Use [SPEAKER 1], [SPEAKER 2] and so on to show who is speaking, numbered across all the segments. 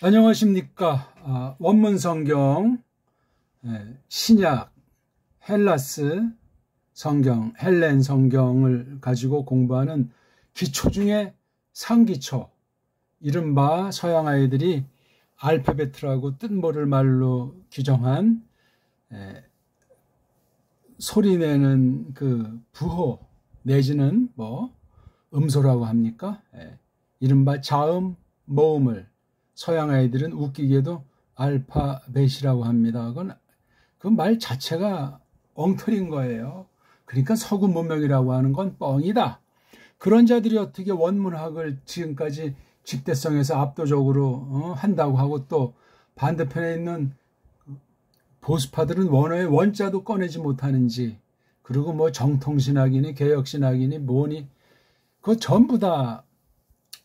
[SPEAKER 1] 안녕하십니까. 원문 성경, 신약, 헬라스 성경, 헬렌 성경을 가지고 공부하는 기초 중에 상기초, 이른바 서양 아이들이 알파벳이라고 뜻모를 말로 규정한 소리내는 그 부호 내지는 음소라고 합니까? 이른바 자음, 모음을 서양 아이들은 웃기게도 알파벳이라고 합니다. 그 말 자체가 엉터리인 거예요. 그러니까 서구 문명이라고 하는 건 뻥이다. 그런 자들이 어떻게 원문학을 지금까지 집대성에서 압도적으로 한다고 하고, 또 반대편에 있는 보수파들은 원어의 원자도 꺼내지 못하는지, 그리고 정통신학이니 개혁신학이니 뭐니, 그거 전부 다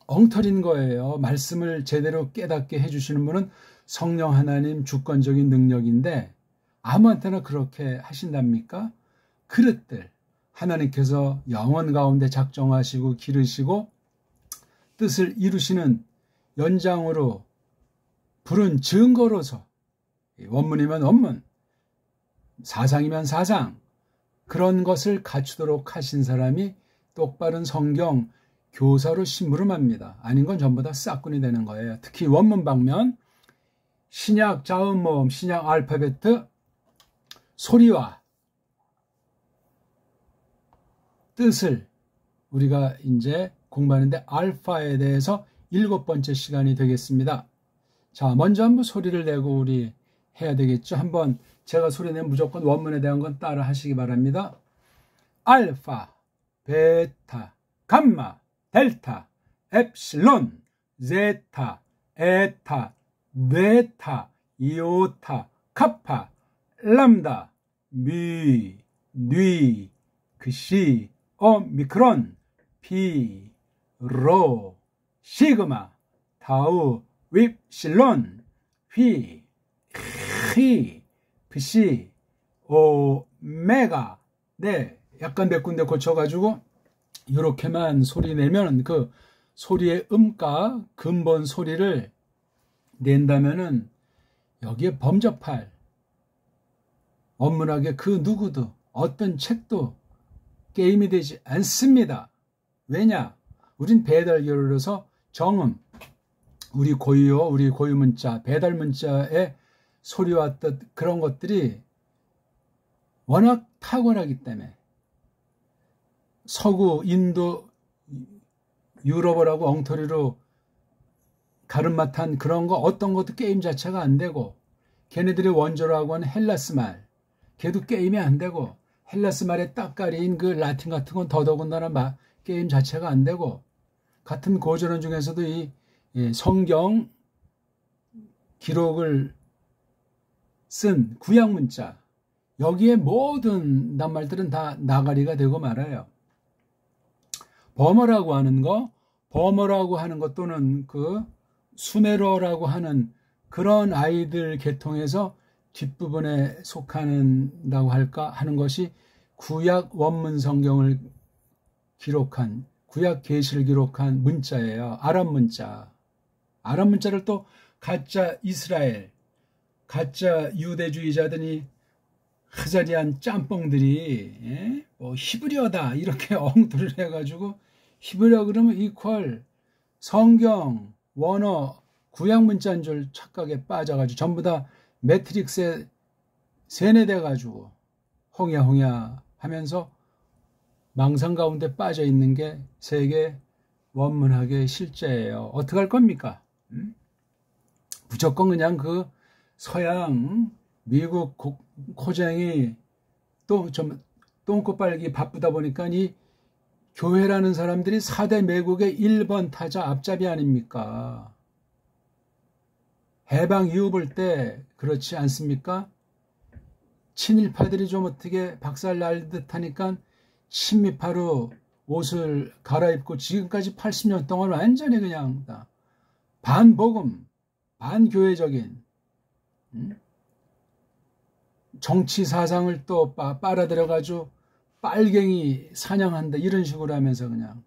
[SPEAKER 1] 엉터리인 거예요. 말씀을 제대로 깨닫게 해주시는 분은 성령 하나님 주권적인 능력인데 아무한테나 그렇게 하신답니까? 그릇들 하나님께서 영원 가운데 작정하시고 기르시고 뜻을 이루시는 연장으로 부른 증거로서, 원문이면 원문, 사상이면 사상, 그런 것을 갖추도록 하신 사람이 똑바른 성경 교사로 심부름합니다. 아닌 건 전부 다 싹군이 되는 거예요. 특히 원문 방면, 신약 자음 모음, 신약 알파벳, 소리와 뜻을 우리가 이제 공부하는데 알파에 대해서 7번째 시간이 되겠습니다. 자, 먼저 한번 소리를 내고 우리 해야 되겠죠. 한번 제가 소리 내면 무조건 원문에 대한 건 따라 하시기 바랍니다. 알파, 베타, 감마, 델타, 엡실론, 제타, 에타, 베타, 이오타, 카파, 람다, 미, 뉘, 그시, 오미크론, 피, 로, 시그마, 타우, 윕실론, 휘, 히, 그시, 오메가. 네, 약간 몇 군데 고쳐가지고 이렇게만 소리 내면 그 소리의 음가, 근본 소리를 낸다면은 여기에 범접할 원문학의 그 누구도 어떤 책도 게임이 되지 않습니다. 왜냐? 우린 배달교로서 정음, 우리 고유어, 우리 고유 문자, 배달 문자의 소리와 뜻, 그런 것들이 워낙 탁월하기 때문에 서구, 인도, 유럽어라고 엉터리로 가름mat한 그런 거 어떤 것도 게임 자체가 안 되고, 걔네들의 원조라고 하는 헬라스 말, 걔도 게임이 안 되고, 헬라스 말의 따까리인 그 라틴 같은 건 더더군다나 게임 자체가 안 되고, 같은 고전원 중에서도 이 성경 기록을 쓴 구약 문자, 여기에 모든 낱말들은 다 나가리가 되고 말아요. 버머라고 하는 거, 또는 그 수메로라고 하는 그런 아이들 계통에서 뒷부분에 속하는다고 할까 하는 것이 구약 원문 성경을 기록한, 구약 계시를 기록한 문자예요. 아람 문자. 아람 문자를 또 가짜 이스라엘, 가짜 유대주의자들이 하자리한 짬뽕들이 히브리어다 이렇게 엉터리를 해가지고, 히브리어 그러면 이퀄 성경 원어 구약 문자인 줄 착각에 빠져가지고 전부 다 매트릭스에 세뇌돼가지고 홍야 하면서 망상 가운데 빠져 있는 게 세계 원문학의 실제예요. 어떻게 할 겁니까? 무조건 그냥 그 서양 미국 코쟁이 또 좀 똥꼬 빨기 바쁘다 보니까 이 교회라는 사람들이 4대 매국의 1번 타자 앞잡이 아닙니까? 해방 이후 볼 때 그렇지 않습니까? 친일파들이 좀 어떻게 박살 날 듯 하니까 친미파로 옷을 갈아입고 지금까지 80년 동안 완전히 그냥 다 반복음, 반교회적인 정치 사상을 또 빨아들여가지고 빨갱이 사냥한다 이런 식으로 하면서 그냥,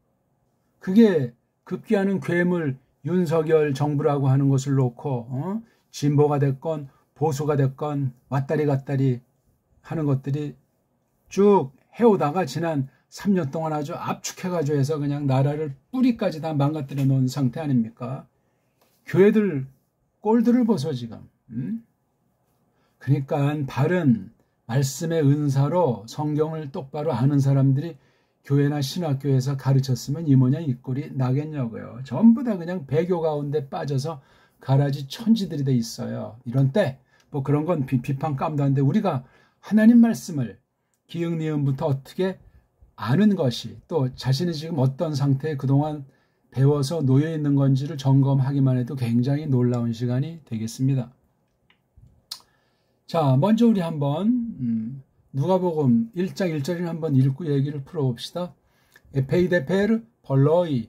[SPEAKER 1] 그게 급기야는 괴물 윤석열 정부라고 하는 것을 놓고 진보가 됐건 보수가 됐건 왔다리 갔다리 하는 것들이 쭉 해오다가 지난 3년 동안 아주 압축해가지고 해서 그냥 나라를 뿌리까지 다 망가뜨려 놓은 상태 아닙니까? 교회들 꼴들을 보소 지금. 그러니까 바른 말씀의 은사로 성경을 똑바로 아는 사람들이 교회나 신학교에서 가르쳤으면 이 모양 이 꼴이 나겠냐고요. 전부 다 그냥 배교 가운데 빠져서 가라지 천지들이 돼 있어요. 이런 때 뭐 그런 건 비판 깜도 한데 우리가 하나님 말씀을 기흥니은부터 어떻게 아는 것이 또 자신이 지금 어떤 상태에 그동안 배워서 놓여 있는 건지를 점검하기만 해도 굉장히 놀라운 시간이 되겠습니다. 자, 먼저 우리 한번 누가복음 1장 1절을 한번 읽고 얘기를 풀어봅시다. 에페이데페르 벌로이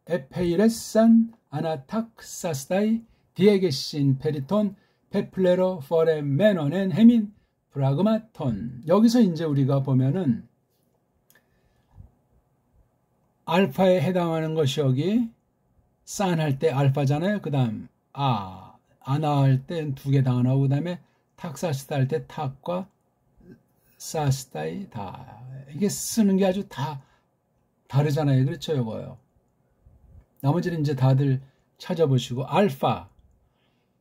[SPEAKER 1] 에페이레산 아나탁사스다이 디에게신 페리톤 페플레로 포레메노넨 헤민 브라그마톤. 여기서 이제 우리가 보면은 알파에 해당하는 것이 여기 산 할 때 알파잖아요. 그 다음 아나 할 때 두 개 다 나오고 그 다음에 탁사스타 할 때 탁과 사스타이 다. 이게 쓰는 게 아주 다 다르잖아요. 그렇죠, 이거요. 나머지는 이제 다들 찾아보시고 알파.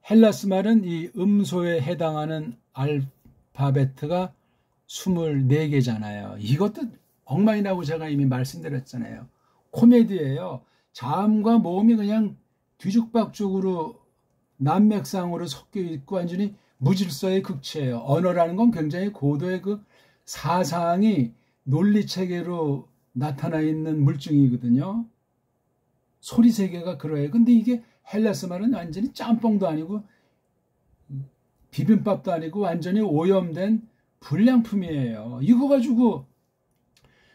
[SPEAKER 1] 헬라스 말은 이 음소에 해당하는 알파베트가 24개잖아요. 이것도 엉망이라고 제가 이미 말씀드렸잖아요. 코미디예요. 자음과 모음이 그냥 뒤죽박죽으로 난맥상으로 섞여 있고 완전히 무질서의 극치예요. 언어라는 건 굉장히 고도의 그 사상이 논리체계로 나타나 있는 물증이거든요. 소리 세계가 그래요. 근데 이게 헬라스 말은 완전히 짬뽕도 아니고 비빔밥도 아니고 완전히 오염된 불량품이에요. 이거 가지고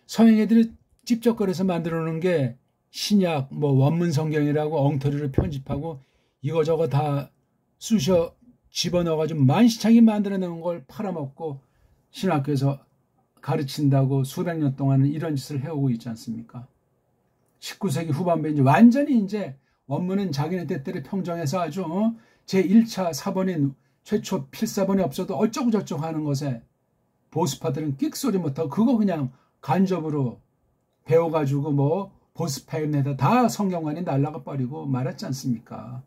[SPEAKER 1] 서양 애들이 찝쩍거려서 만들어 놓은 게 신약 뭐 원문 성경이라고 엉터리로 편집하고 이거저거 다 쑤셔 집어넣어가지고 만시창이 만들어 놓은 걸 팔아먹고 신학교에서 가르친다고 수백 년 동안은 이런 짓을 해오고 있지 않습니까? 19세기 후반부에 이제 완전히 이제 원문은 자기네 때때를 평정해서 아주 제1차 사본인 최초 필사본이 없어도 어쩌고 저쩌고 하는 것에 보수파들은 끽소리 못하고 그거 그냥 간접으로 배워가지고 뭐 보스파임에다 다 성경관이 날라가 버리고 말았지 않습니까?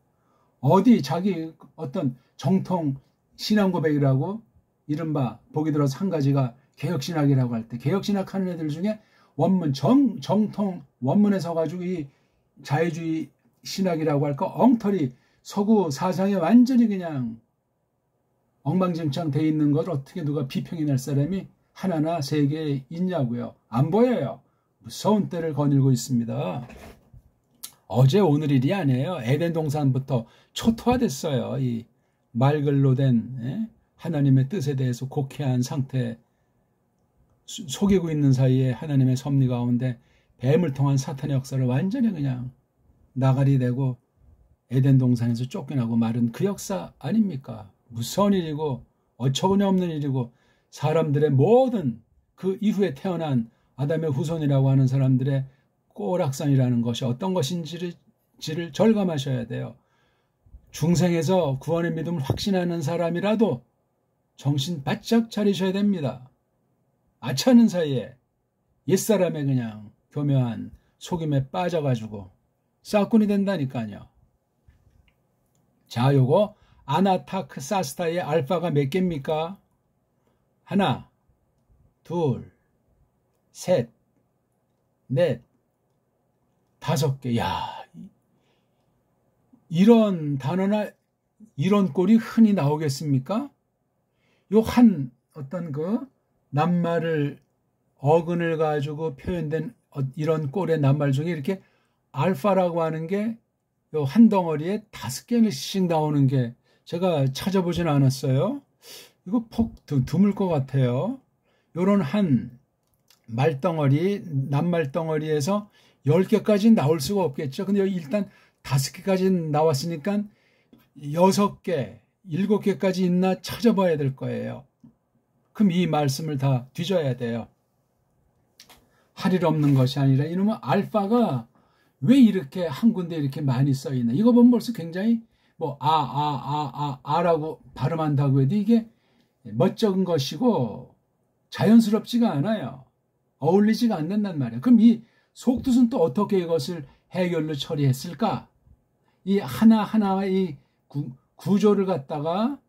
[SPEAKER 1] 어디 자기 어떤 정통 신앙 고백이라고 이른바 보기 들어서 한 가지가 개혁신학이라고 할 때 개혁신학 하는 애들 중에 원문 정통 원문에 서가지고 이 자유주의 신학이라고 할까 엉터리 서구 사상에 완전히 그냥 엉망진창 돼 있는 걸 어떻게 누가 비평해낼 사람이 하나나 세 개 있냐고요. 안 보여요. 무서운 때를 거닐고 있습니다. 어제 오늘 일이 아니에요. 에덴 동산부터 초토화됐어요. 이 말글로 된 하나님의 뜻에 대해서 곡해한 상태 속이고 있는 사이에 하나님의 섭리 가운데 뱀을 통한 사탄의 역사를 완전히 그냥 나가리 되고 에덴 동산에서 쫓겨나고 마른 그 역사 아닙니까? 무서운 일이고 어처구니 없는 일이고 사람들의 모든 그 이후에 태어난 아담의 후손이라고 하는 사람들의 꼬락선이라는 것이 어떤 것인지를 절감하셔야 돼요. 중생에서 구원의 믿음을 확신하는 사람이라도 정신 바짝 차리셔야 됩니다. 아차는 사이에 옛사람의 그냥 교묘한 속임에 빠져가지고 싹군이 된다니까요. 자, 요거 아나타크사스타의 알파가 몇 개입니까? 하나, 둘, 셋, 넷, 5개. 야, 이런 단어나 이런 꼴이 흔히 나오겠습니까? 요 한 어떤 그 낱말을 어근을 가지고 표현된 이런 꼴의 낱말 중에 이렇게 알파라고 하는 게 요 한 덩어리에 5개씩 나오는 게 제가 찾아보진 않았어요. 이거 폭 드물 것 같아요. 요런 한 말덩어리, 낱말덩어리에서 10개까지는 나올 수가 없겠죠. 근데 여기 일단 5개까지 나왔으니까 6개, 7개까지 있나 찾아봐야 될 거예요. 그럼 이 말씀을 다 뒤져야 돼요. 할 일 없는 것이 아니라 이놈은 알파가 왜 이렇게 한 군데 이렇게 많이 써 있나? 이거 보면 벌써 굉장히 뭐 아라고 발음한다고 해도 이게 멋쩍은 것이고 자연스럽지가 않아요. 어울리지가 않는단 말이에요. 그럼 이 속뜻은 또 어떻게 이것을 해결로 처리했을까? 이 하나하나의 이 구조를 갖다가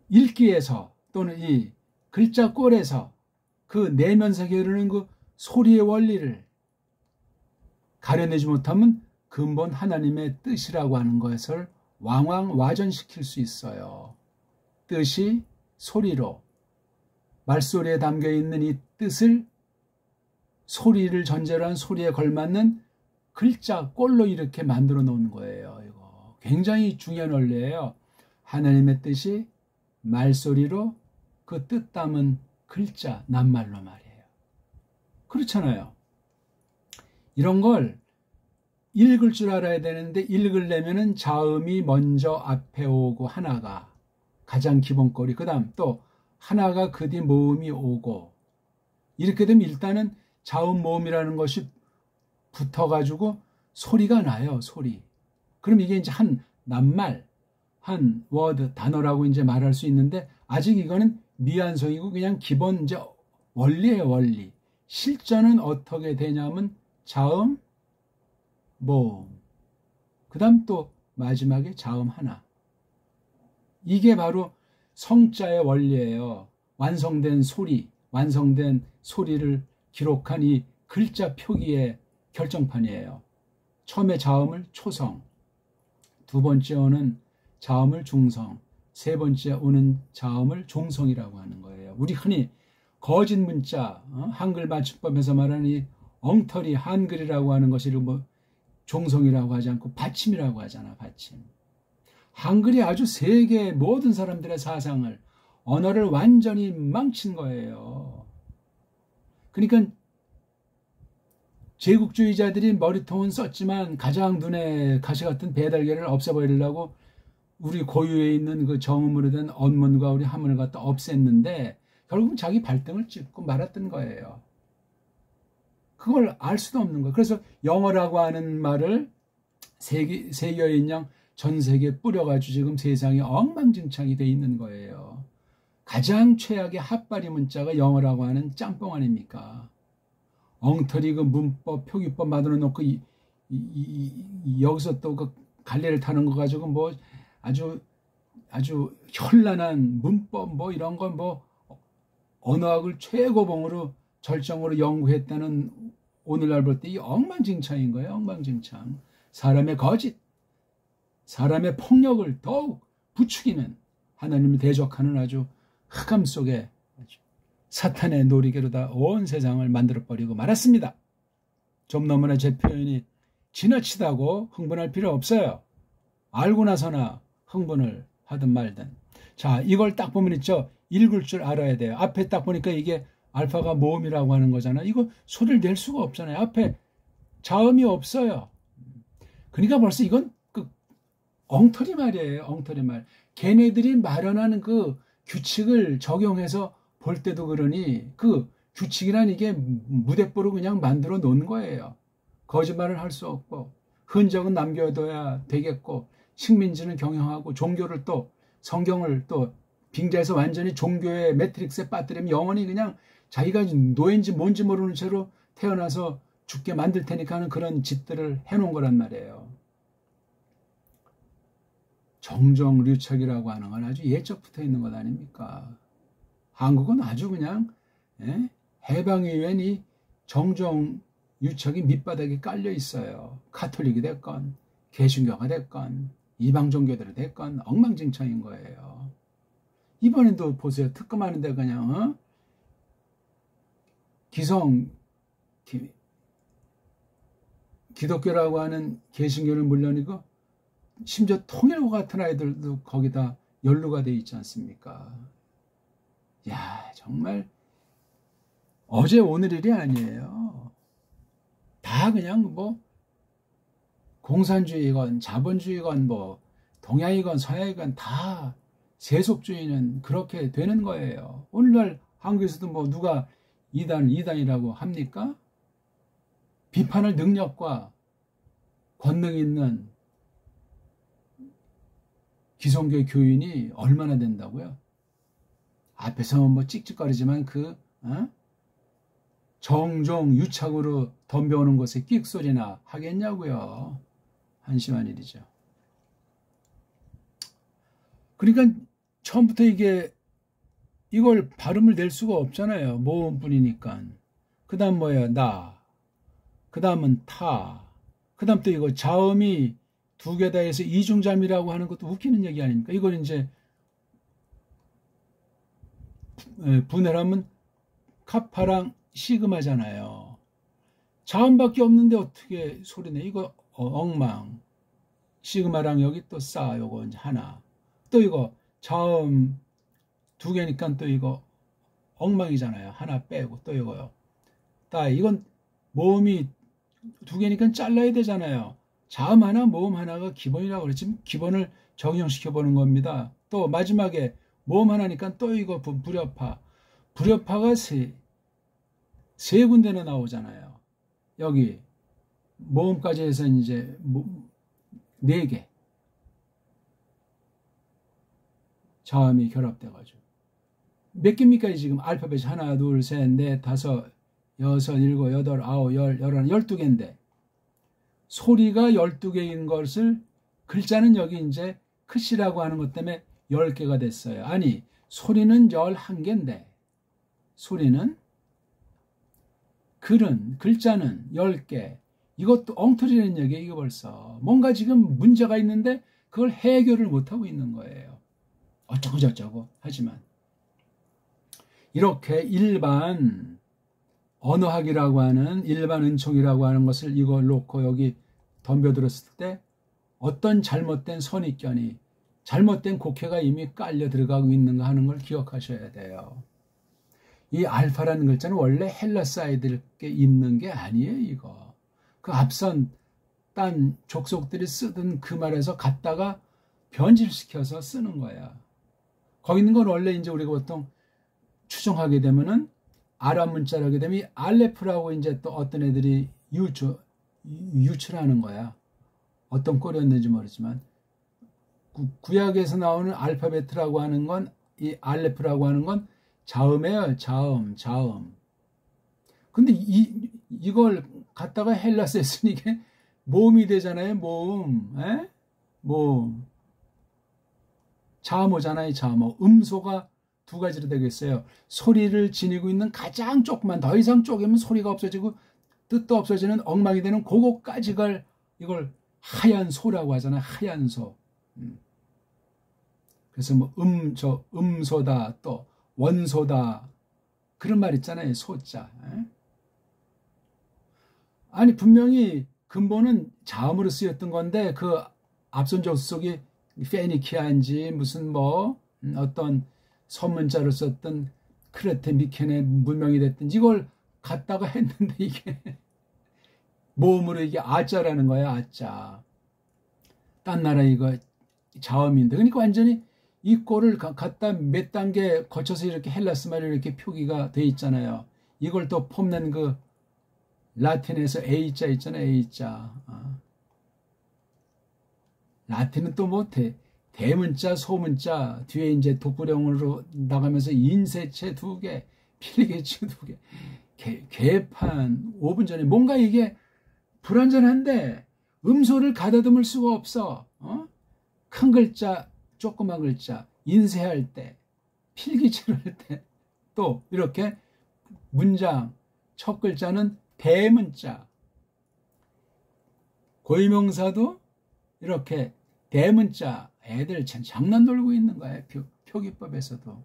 [SPEAKER 1] 읽기에서 또는 이 글자 꼴에서 그 내면서 게으르는 그 소리의 원리를 가려내지 못하면 근본 하나님의 뜻이라고 하는 것을 왕왕와전시킬 수 있어요. 뜻이 소리로, 말소리에 담겨있는 이 뜻을 소리를 전제로 한 소리에 걸맞는 글자 꼴로 이렇게 만들어 놓은 거예요. 이거 굉장히 중요한 원리예요. 하나님의 뜻이 말소리로 그 뜻 담은 글자 낱말로 말이에요. 그렇잖아요. 이런 걸 읽을 줄 알아야 되는데 읽으려면은 자음이 먼저 앞에 오고 하나가 가장 기본거리, 그 다음 또 하나가 그 뒤 모음이 오고, 이렇게 되면 일단은 자음 모음이라는 것이 붙어가지고 소리가 나요. 소리. 그럼 이게 이제 한 낱말, 한 워드, 단어라고 이제 말할 수 있는데, 아직 이거는 미완성이고 그냥 기본 이제 원리예요. 원리. 실전은 어떻게 되냐면 자음, 모음, 그 다음 또 마지막에 자음 하나. 이게 바로 성자의 원리예요. 완성된 소리, 완성된 소리를 기록한 이 글자 표기의 결정판이에요. 처음에 자음을 초성, 두 번째 오는 자음을 중성, 세 번째 오는 자음을 종성이라고 하는 거예요. 우리 흔히 거짓 문자, 한글 맞춤법에서 말하는 이 엉터리 한글이라고 하는 것이 뭐 종성이라고 하지 않고 받침이라고 하잖아. 받침. 한글이 아주 세계 모든 사람들의 사상을, 언어를 완전히 망친 거예요. 그러니까 제국주의자들이 머리통은 썼지만 가장 눈에 가시 같은 배달개를 없애버리려고 우리 고유에 있는 그 정음으로 된 언문과 우리 한문을 갖다 없앴는데 결국은 자기 발등을 찍고 말았던 거예요. 그걸 알 수도 없는 거예요. 그래서 영어라고 하는 말을 세계인 양 전 세계에 뿌려가지고 지금 세상이 엉망진창이 돼 있는 거예요. 가장 최악의 핫바리 문자가 영어라고 하는 짬뽕 아닙니까? 엉터리 그 문법, 표기법 만들어 놓고 여기서 또 그 갈래를 타는 거 가지고 뭐 아주 현란한 문법 뭐 이런 건 뭐 언어학을 최고봉으로 절정으로 연구했다는 오늘날 볼 때 이 엉망진창인 거예요. 엉망진창. 사람의 거짓, 사람의 폭력을 더욱 부추기는, 하나님을 대적하는 아주 흑암 속에 사탄의 놀이개로 다 온 세상을 만들어버리고 말았습니다. 좀 너무나 제 표현이 지나치다고 흥분할 필요 없어요. 알고 나서나 흥분을 하든 말든. 자, 이걸 딱 보면 있죠. 읽을 줄 알아야 돼요. 앞에 딱 보니까 이게 알파가 모음이라고 하는 거잖아요. 이거 소리를 낼 수가 없잖아요. 앞에 자음이 없어요. 그러니까 벌써 이건 그 엉터리 말이에요. 엉터리 말. 걔네들이 마련하는 그 규칙을 적용해서 볼 때도 그러니 그 규칙이란 이게 무대뽀로 그냥 만들어 놓은 거예요. 거짓말을 할 수 없고 흔적은 남겨둬야 되겠고 식민지는 경영하고 종교를 또 성경을 또 빙자해서 완전히 종교의 매트릭스에 빠뜨리면 영원히 그냥 자기가 노예인지 뭔지 모르는 채로 태어나서 죽게 만들 테니까 하는 그런 짓들을 해놓은 거란 말이에요. 정정류착이라고 하는 건 아주 예적부터 있는 것 아닙니까? 한국은 아주 그냥 해방 이후엔 이 정정유착이 밑바닥에 깔려 있어요. 카톨릭이 됐건 개신교가 됐건 이방 종교들이 됐건 엉망진창인 거예요. 이번에도 보세요. 특검하는데 그냥 기독교라고 하는 개신교를 물론이고 심지어 통일교 같은 아이들도 거기다 연루가 돼 있지 않습니까? 야, 정말 어제 오늘 일이 아니에요. 다 그냥 뭐 공산주의건 자본주의건 뭐 동양이건 서양이건 다 세속주의는 그렇게 되는 거예요. 오늘날 한국에서도 뭐 누가 이단이라고 합니까? 비판할 능력과 권능 있는 기성교 교인이 얼마나 된다고요? 앞에서 뭐 찍찍거리지만 정종 유착으로 덤벼오는 곳에 끽소리나 하겠냐고요. 한심한 일이죠. 그러니까 처음부터 이걸 발음을 낼 수가 없잖아요. 모음뿐이니까. 그 다음 뭐예요? 나. 그 다음은 타. 그 다음 또 이거 자음이 두 개다 해서 이중자음이라고 하는 것도 웃기는 얘기 아닙니까? 이걸 이제 분해를 하면 카파랑 시그마잖아요. 자음밖에 없는데 어떻게 소리내? 이거 엉망. 시그마랑 여기 또 싸. 요거 이제 하나. 또 이거 자음 두 개니까 또 이거 엉망이잖아요. 하나 빼고 또 이거요. 따 이건 모음이 두 개니까 잘라야 되잖아요. 자음 하나 모음 하나가 기본이라고 그랬지. 기본을 적용시켜 보는 겁니다. 또 마지막에 모음 하나니까 또 이거 불협화. 불협화가 세 군데나 나오잖아요. 여기 모음까지 해서 이제 네 개. 자음이 결합돼가지고. 몇 개입니까? 지금 알파벳이 하나, 둘, 셋, 넷, 다섯, 여섯, 일곱, 여덟, 아홉, 열, 열하나, 12개인데 소리가 12개인 것을 글자는 여기 이제 크시라고 하는 것 때문에 10개가 됐어요. 아니, 소리는 11개인데 소리는 글자는 10개. 이것도 엉터리라는 얘기예요. 이거 벌써. 뭔가 지금 문제가 있는데 그걸 해결을 못하고 있는 거예요. 어쩌고 저쩌고 하지만 이렇게 일반 언어학이라고 하는 일반 은총이라고 하는 것을 이걸 놓고 여기 덤벼들었을 때 어떤 잘못된 선입견이 잘못된 곡해가 이미 깔려 들어가고 있는가 하는 걸 기억하셔야 돼요. 이 알파라는 글자는 원래 헬라사이드에 있는 게 아니에요. 이거 그 앞선 딴 족속들이 쓰던 그 말에서 갖다가 변질시켜서 쓰는 거야. 거기 있는 건 원래 이제 우리가 보통 추정하게 되면은 아랍 문자로 하게 되면 이 알레프라고 이제 또 어떤 애들이 유출하는 거야. 어떤 꼴이었는지 모르지만 구약에서 나오는 알파벳이라고 하는 건 이 알레프라고 하는 건 자음이에요. 자음. 근데 이걸 갖다가 헬라스에 쓰니 이게 모음이 되잖아요. 모음. 자모잖아요. 자모. 음소가 두 가지로 되겠어요. 소리를 지니고 있는 가장 조그만, 더 이상 쪼개면 소리가 없어지고 뜻도 없어지는 엉망이 되는 그거까지 이걸 하얀 소라고 하잖아요. 하얀 소. 그래서 뭐 음소다, 또 원소다, 그런 말 있잖아요. 소자. 아니 분명히 근본은 자음으로 쓰였던 건데 그 앞선 족속이 페니키아인지 무슨 뭐 어떤 선문자를 썼던 크레테 미케네 문명이 됐든지 이걸 갖다가 했는데 이게 모음으로 이게 아자라는 거야. 아자. 딴 나라 이거 자음인데 그러니까 완전히 이 꼴을 갖다 몇 단계 거쳐서 이렇게 헬라스 말이 이렇게 표기가 돼 있잖아요. 이걸 또 폼낸 그 라틴에서 A자 있잖아요. A자. 라틴은 또 뭐 대문자, 소문자, 뒤에 이제 독구령으로 나가면서 인쇄체 2개, 필기체 2개, 개판 5분 전에 뭔가 이게 불완전한데 음소를 가다듬을 수가 없어. 큰 글자, 조그만 글자, 인쇄할 때, 필기체를 할 때, 또 이렇게 문장, 첫 글자는 대문자, 고유명사도 이렇게 대문자, 애들 참 장난 놀고 있는 거예요. 표기법에서도.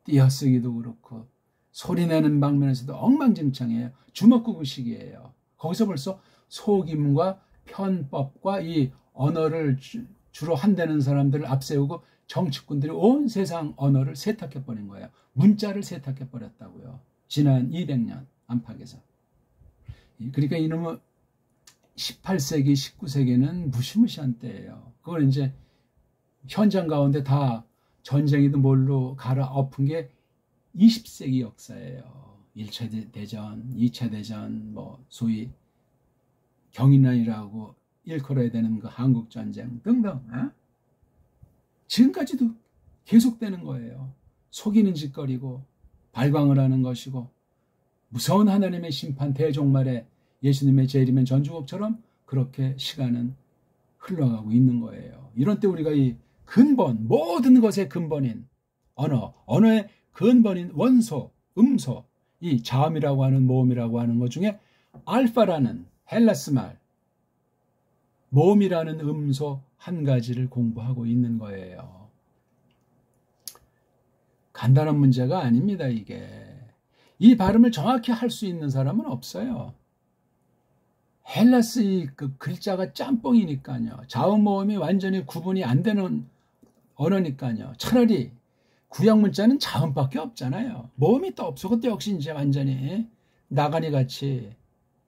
[SPEAKER 1] 띄어쓰기도 그렇고, 소리내는 방면에서도 엉망진창이에요. 주먹구구식이에요. 거기서 벌써 속임과 편법과 이 언어를 주로 한다는 사람들을 앞세우고 정치꾼들이 온 세상 언어를 세탁해버린 거예요. 문자를 세탁해버렸다고요. 지난 200년 안팎에서. 그러니까 이놈의 18세기, 19세기는 무시무시한 때예요. 그걸 이제 현장 가운데 다 전쟁이도 뭘로 갈아엎은 게 20세기 역사예요. 1차 대전, 2차 대전, 뭐 소위 경인왕이라고 일컬어야 되는 그 한국전쟁 등등, 지금까지도 계속되는 거예요. 속이는 짓거리고 발광을 하는 것이고, 무서운 하나님의 심판 대종말에 예수님의 재림의 전주곡처럼 그렇게 시간은 흘러가고 있는 거예요. 이런 때 우리가 이 근본, 모든 것의 근본인 언어의 근본인 원소, 음소, 이 자음이라고 하는 모음이라고 하는 것 중에 알파라는 헬라스 말, 모음이라는 음소 한 가지를 공부하고 있는 거예요. 간단한 문제가 아닙니다, 이게. 이 발음을 정확히 할 수 있는 사람은 없어요. 헬라스 그 글자가 짬뽕이니까요. 자음 모음이 완전히 구분이 안 되는 언어니까요. 차라리 구약 문자는 자음밖에 없잖아요. 모음이 또 없어. 그것도 역시 이제 완전히 나가니 같이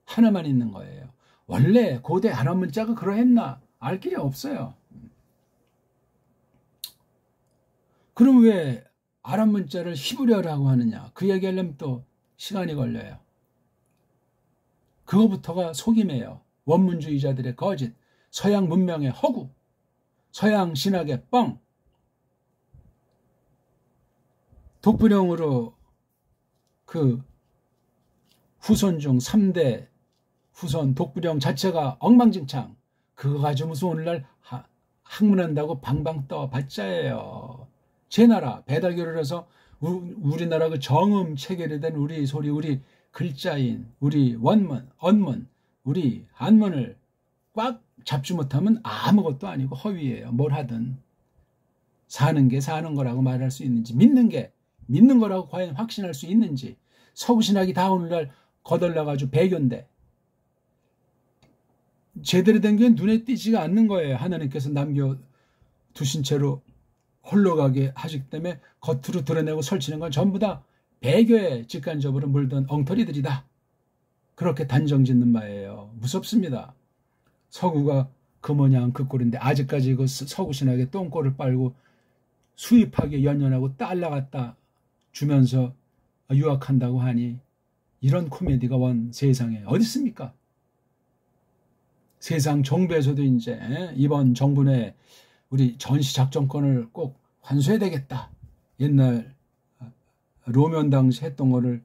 [SPEAKER 1] 하나만 있는 거예요. 원래 고대 아랍 문자가 그러했나? 알 길이 없어요. 그럼 왜 아랍 문자를 히브리어라고 하느냐? 그 얘기하려면 또 시간이 걸려요. 그거부터가 속임이에요. 원문주의자들의 거짓, 서양 문명의 허구, 서양 신학의 뻥. 독불형으로 그 후손 중 3대 후손 독불형 자체가 엉망진창. 그거 가지고 무슨 오늘날 학문한다고 방방 떠봤자예요. 제 나라 배달교를 해서 우리나라 그 정음 체결이 된 우리 소리, 우리 글자인, 우리 원문, 언문, 우리 한문을 꽉 잡지 못하면 아무것도 아니고 허위예요. 뭘 하든. 사는 게 사는 거라고 말할 수 있는지, 믿는 게 믿는 거라고 과연 확신할 수 있는지. 서구신학이 다 오늘날 거덜나가지고 배교인데 제대로 된 게 눈에 띄지가 않는 거예요. 하나님께서 남겨두신 채로 홀로가게 하시기 때문에 겉으로 드러내고 설치는 건 전부 다 배교에 직간접으로 물든 엉터리들이다. 그렇게 단정짓는 바예요. 무섭습니다. 서구가 그 모양 그 꼴인데 아직까지 그 서구신학에 똥꼬를 빨고 수입하게 연연하고 달러 갖다 주면서 유학한다고 하니 이런 코미디가 원 세상에 어디 있습니까? 세상 정부에서도 이제 이번 정부 내 우리 전시작전권을 꼭 환수해야 되겠다. 옛날 노무현 당시 했던 거를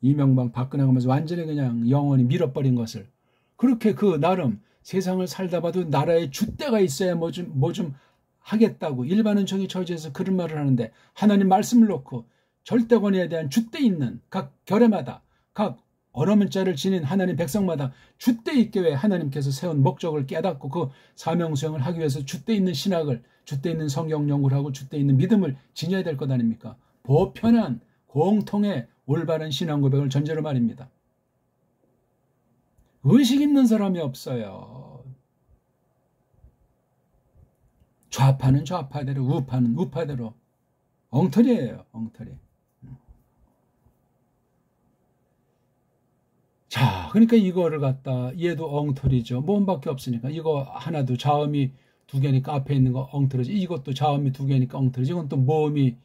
[SPEAKER 1] 이명박 박근혜가 하면서 완전히 그냥 영원히 밀어버린 것을 그렇게 그 나름 세상을 살다 봐도 나라에 줏대가 있어야 뭐 좀 하겠다고 일반은총이 처지해서 그런 말을 하는데 하나님 말씀을 놓고 절대권에 대한 줏대 있는 각 결례마다 각 언어 문자를 지닌 하나님 백성마다 줏대 있게 왜 하나님께서 세운 목적을 깨닫고 그 사명 수행을 하기 위해서 줏대 있는 신학을 줏대 있는 성경 연구를 하고 줏대 있는 믿음을 지녀야 될 것 아닙니까? 보편한 공통의 올바른 신앙 고백을 전제로 말입니다. 의식 있는 사람이 없어요. 좌파는 좌파대로, 우파는 우파대로. 엉터리예요, 엉터리. 자, 그러니까 이거를 갖다 얘도 엉터리죠. 모음밖에 없으니까 이거 하나도 자음이 두 개니까 앞에 있는 거 엉터리죠. 이것도 자음이 두 개니까 엉터리죠. 이건 또 모음이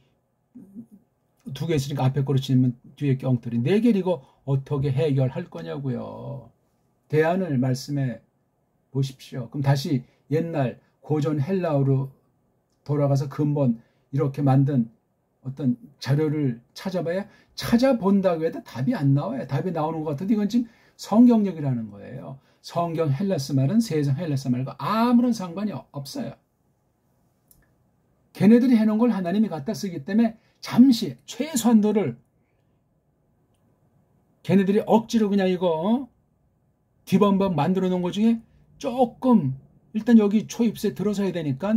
[SPEAKER 1] 두 개 있으니까 앞에 거로 치면 뒤에 게 엉터리. 네 개를 이거 어떻게 해결할 거냐고요. 대안을 말씀해 보십시오. 그럼 다시 옛날 고전 헬라어로 돌아가서 근본 이렇게 만든 어떤 자료를 찾아봐야 찾아본다고 해도 답이 안 나와요. 답이 나오는 것 같아도 이건 지금 성경력이라는 거예요. 성경 헬라스 말은 세상 헬라스 말과 아무런 상관이 없어요. 걔네들이 해놓은 걸 하나님이 갖다 쓰기 때문에 잠시 최소한도를 걔네들이 억지로 그냥 이거 뒤범벅 만들어 놓은 것 중에 조금 일단 여기 초입세 들어서야 되니까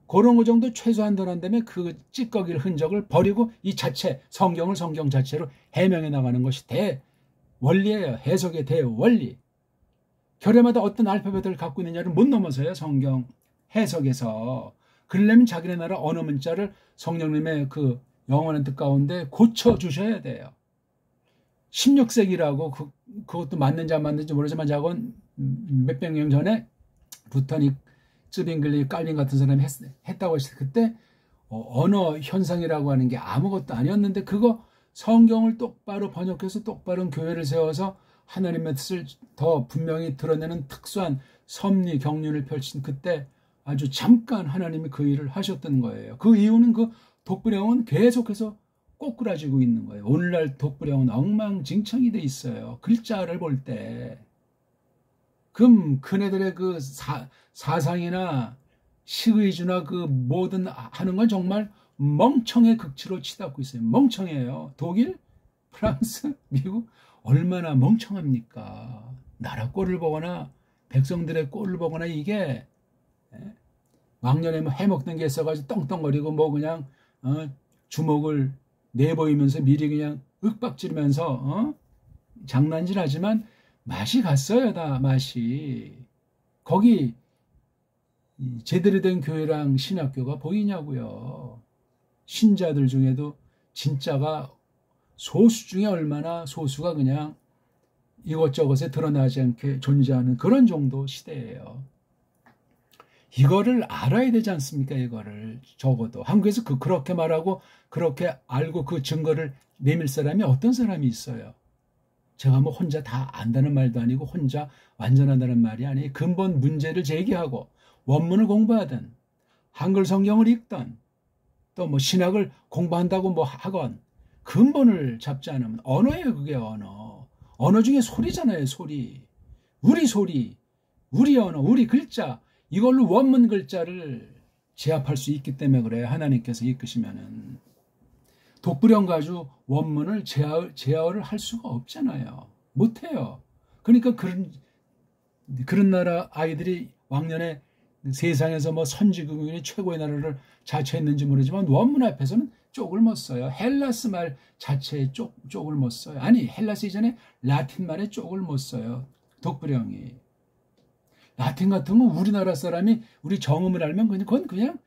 [SPEAKER 1] 그런 거 정도 최소한도로 한다면 그 찌꺼기를 흔적을 버리고 이 자체 성경을 성경 자체로 해명해 나가는 것이 대원리예요. 해석의 대원리. 결례마다 어떤 알파벳을 갖고 있느냐를 못 넘어서요. 성경 해석에서. 그러려면 자기네 나라 언어 문자를 성령님의 그 영원한 뜻 가운데 고쳐주셔야 돼요. 16세기라고 그것도 맞는지 안 맞는지 모르지만 자건 몇백 년 전에 부터니 쯔빙글리 깔빈 같은 사람이 했다고 했을 때 그때 언어 현상이라고 하는 게 아무것도 아니었는데 그거 성경을 똑바로 번역해서 똑바른 교회를 세워서 하나님의 뜻을 더 분명히 드러내는 특수한 섭리 경륜을 펼친 그때 아주 잠깐 하나님이 그 일을 하셨던 거예요. 그 이유는 그 독불형은 계속해서 꼬꾸라지고 있는 거예요. 오늘날 독불형은 엉망진창이 돼 있어요. 글자를 볼 때. 그네들의 그 사상이나 시의주나 그 모든 하는 건 정말 멍청의 극치로 치닫고 있어요. 멍청해요. 독일, 프랑스, 미국 얼마나 멍청합니까? 나라 꼴을 보거나 백성들의 꼴을 보거나 이게 왕년에 뭐 해먹던 게 있어가지고 떵떵거리고 뭐 그냥 주먹을 내보이면서 미리 그냥 윽박지르면서 장난질하지만 맛이 갔어요. 다 맛이. 거기 제대로 된 교회랑 신학교가 보이냐고요. 신자들 중에도 진짜가 소수 중에 얼마나 소수가 그냥 이것저것에 드러나지 않게 존재하는 그런 정도 시대예요. 이거를 알아야 되지 않습니까? 이거를 적어도 한국에서 그렇게 말하고 그렇게 알고 그 증거를 내밀 사람이 어떤 사람이 있어요? 제가 뭐 혼자 다 안다는 말도 아니고 혼자 완전한다는 말이 아니에요. 근본 문제를 제기하고 원문을 공부하든 한글 성경을 읽든 또 뭐 신학을 공부한다고 뭐 하건 근본을 잡지 않으면 언어예요. 그게 언어. 언어 중에 소리잖아요. 소리. 우리 언어, 우리 글자 이걸로 원문 글자를 제압할 수 있기 때문에 그래요. 하나님께서 이끄시면은. 독불형 가지고 원문을 제어를 할 수가 없잖아요. 못해요. 그러니까 그런 나라 아이들이 왕년에 세상에서 뭐 선지국이 최고의 나라를 자처했는지 모르지만 원문 앞에서는 쪽을 못 써요. 헬라스 말 자체에 쪽을 못 써요. 아니 헬라스 이전에 라틴 말에 쪽을 못 써요. 독불형이. 라틴 같은 건 우리나라 사람이 우리 정음을 알면 그건 그냥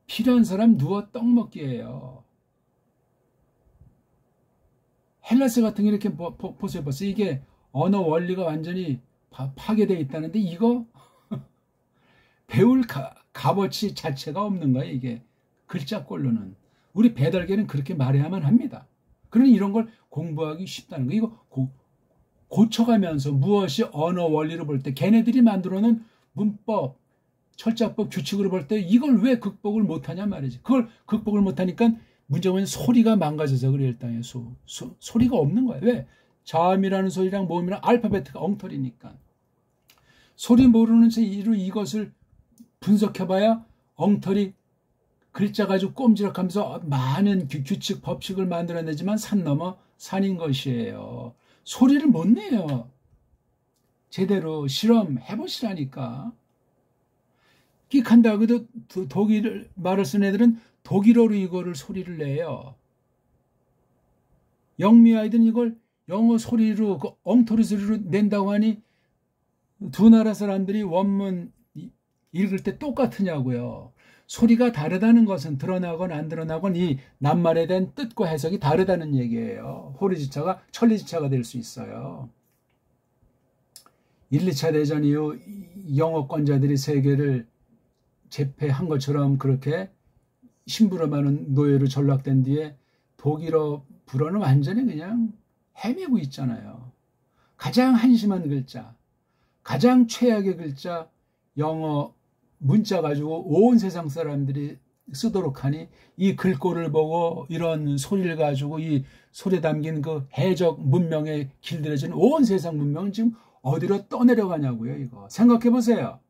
[SPEAKER 1] 필요한 사람 누워 떡 먹기예요. 헬라스 같은 게 이렇게 보세요. 이게 언어 원리가 완전히 파괴되어 있다는데 이거 배울 값어치 자체가 없는 거예요. 이게 글자꼴로는. 우리 배달계는 그렇게 말해야만 합니다. 그러니 이런 걸 공부하기 쉽다는 거. 이거 고쳐가면서 무엇이 언어 원리로 볼 때 걔네들이 만들어놓은 문법, 철자법, 규칙으로 볼 때 이걸 왜 극복을 못하냐 말이지. 그걸 극복을 못하니까 문제는 소리가 망가져서 그래. 일단에 소리가 없는 거예요. 왜? 자음이라는 소리랑 모음이랑 알파벳가 엉터리니까. 소리 모르는 채로 이것을 분석해봐야 엉터리 글자 가지고 꼼지락하면서 많은 규칙, 법칙을 만들어내지만 산 넘어 산인 것이에요. 소리를 못 내요. 제대로 실험해보시라니까. 끽한다. 그래도 독일 말을 쓴 애들은 독일어로 이거를 소리를 내요. 영미 아이들은 이걸 영어 소리로 그 엉터리 소리로 낸다고 하니 두 나라 사람들이 원문 읽을 때 똑같으냐고요. 소리가 다르다는 것은 드러나건 안 드러나건 이 낱말에 대한 뜻과 해석이 다르다는 얘기예요. 호리지차가 천리지차가 될 수 있어요. 1, 2차 대전 이후 영어권자들이 세계를 제패한 것처럼 그렇게 심부름 많은 노예로 전락된 뒤에 독일어 불어는 완전히 그냥 헤매고 있잖아요. 가장 한심한 글자, 가장 최악의 글자, 영어 문자 가지고 온 세상 사람들이 쓰도록 하니 이 글꼴을 보고 이런 소리를 가지고 이 소리에 담긴 그 해적 문명에 길들여진 온 세상 문명은 지금 어디로 떠내려가냐고요. 이거 생각해 보세요.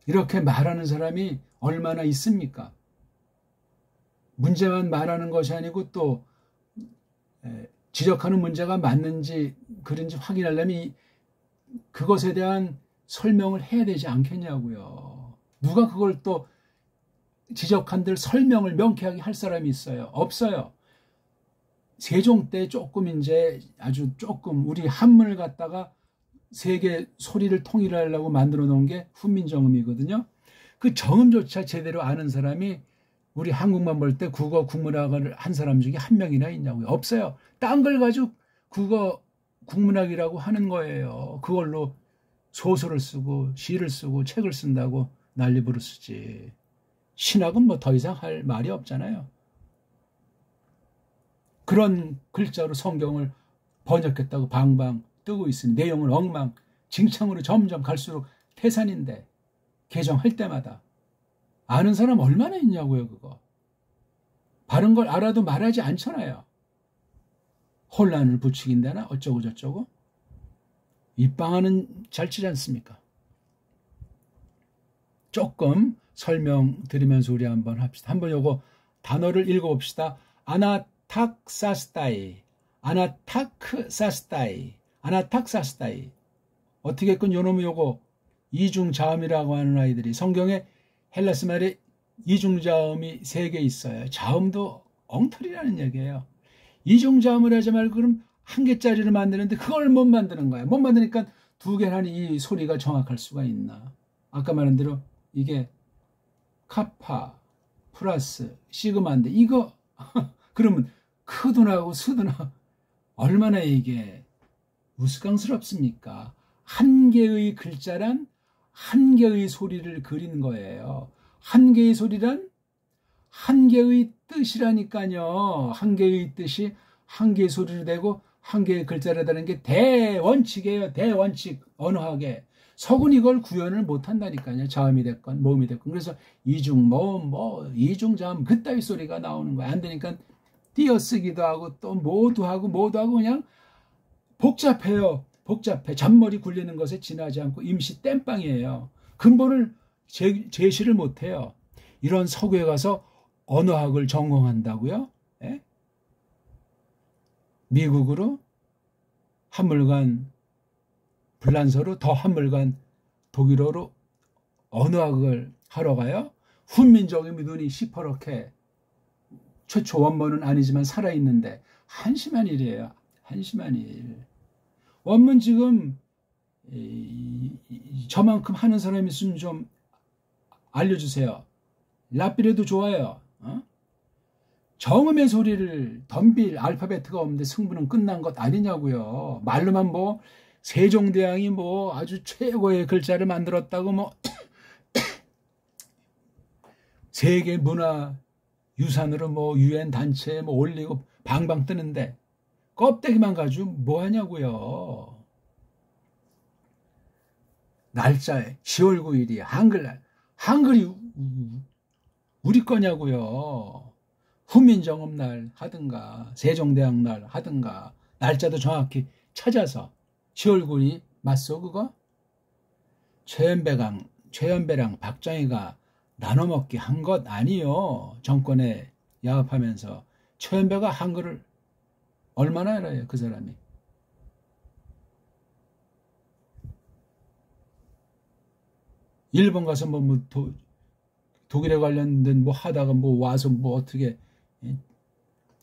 [SPEAKER 1] 이렇게 말하는 사람이 얼마나 있습니까? 문제만 말하는 것이 아니고 또 지적하는 문제가 맞는지 그런지 확인하려면 그것에 대한 설명을 해야 되지 않겠냐고요. 누가 그걸 또 지적한들 설명을 명쾌하게 할 사람이 있어요? 없어요. 세종 때 조금 이제 아주 조금 우리 한문을 갖다가 세계 소리를 통일하려고 만들어 놓은 게 훈민정음이거든요. 그 정음조차 제대로 아는 사람이 우리 한국만 볼 때 국어 국문학을 한 사람 중에 한 명이나 있냐고요. 없어요. 딴 걸 가지고 국어 국문학이라고 하는 거예요. 그걸로 소설을 쓰고 시를 쓰고 책을 쓴다고 난리 부르스지. 신학은 뭐 더 이상 할 말이 없잖아요. 그런 글자로 성경을 번역했다고 방방 뜨고 있으니 내용은 엉망진창으로 점점 갈수록 태산인데 개정할 때마다 아는 사람 얼마나 있냐고요. 그거 바른 걸 알아도 말하지 않잖아요. 혼란을 부추긴다나 어쩌고 저쩌고 입방아는 잘 치지 않습니까? 조금 설명드리면서 우리 한번 합시다. 한번 요거 단어를 읽어봅시다. 아나탁사스타이, 아나타크사스타이, 아나탁사스타이. 어떻게건 요놈이 요거 이중자음이라고 하는 아이들이 성경에 헬라스 말에 이중자음이 3개 있어요. 자음도 엉터리라는 얘기예요. 이중자음을 하지 말고 그럼 1개짜리를 만드는데 그걸 못 만드는 거야. 못 만드니까 2개라니 이 소리가 정확할 수가 있나. 아까 말한 대로 이게 카파 플러스 시그마인데 이거 그러면 크두나하고 스두나 얼마나 이게 우스꽝스럽습니까? 한 개의 글자란 한 개의 소리를 그린 거예요. 한 개의 소리란 한 개의 뜻이라니까요. 한 개의 뜻이 한 개의 소리를 내고 한 개의 글자라다는 게 대원칙이에요. 대원칙. 언어학에. 석은 이걸 구현을 못한다니까요. 자음이 됐건 모음이 됐건. 그래서 이중 모음 이중자음 그따위 소리가 나오는 거야. 안 되니까 띄어쓰기도 하고 또 모두 하고 그냥 복잡해요. 복잡해. 잔머리 굴리는 것에 지나지 않고 임시 땜빵이에요. 근본을 제시를 못해요. 이런 서구에 가서 언어학을 전공한다고요? 예? 미국으로 한물간 불란서로 더 한물간 독일어로 언어학을 하러 가요? 훈민정음이 눈이 시퍼렇게 최초 원문은 아니지만 살아있는데 한심한 일이에요. 한심한 일. 원문 지금 저만큼 하는 사람이 있으면 좀 알려주세요. 라삐레도 좋아요. 정음의 소리를 덤빌 알파베트가 없는데 승부는 끝난 것 아니냐고요. 말로만 뭐 세종대왕이 뭐 아주 최고의 글자를 만들었다고 뭐 세계 문화 유산으로 뭐 유엔 단체에 뭐 올리고 방방 뜨는데 껍데기만 가지고 뭐 하냐고요. 날짜에 10월 9일이 한글날. 한글이 우리 거냐고요. 훈민정음날 하든가 세종대왕날 하든가 날짜도 정확히 찾아서 10월 9일이 맞소 그거? 최연배랑 박정희가 나눠먹기 한 것 아니요. 정권에 야합하면서 최연배가 한글을 얼마나 알아요 그 사람이. 일본 가서 뭐 독일에 관련된 뭐 하다가 뭐 와서 뭐 어떻게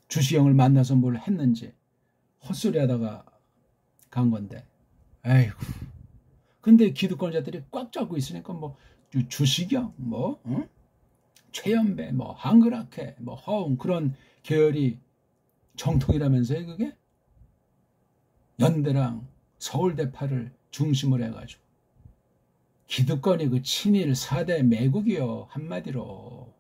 [SPEAKER 1] 주시영을 만나서 뭘 했는지 헛소리 하다가 간 건데. 아이고. 근데 기득권자들이 꽉 잡고 있으니까 뭐 주시경 뭐 최연배 뭐 한글학회 뭐 허웅 그런 계열이 정통이라면서요 그게? 연대랑 서울대파를 중심으로 해가지고 기득권이 그 친일 4대 매국이요. 한마디로.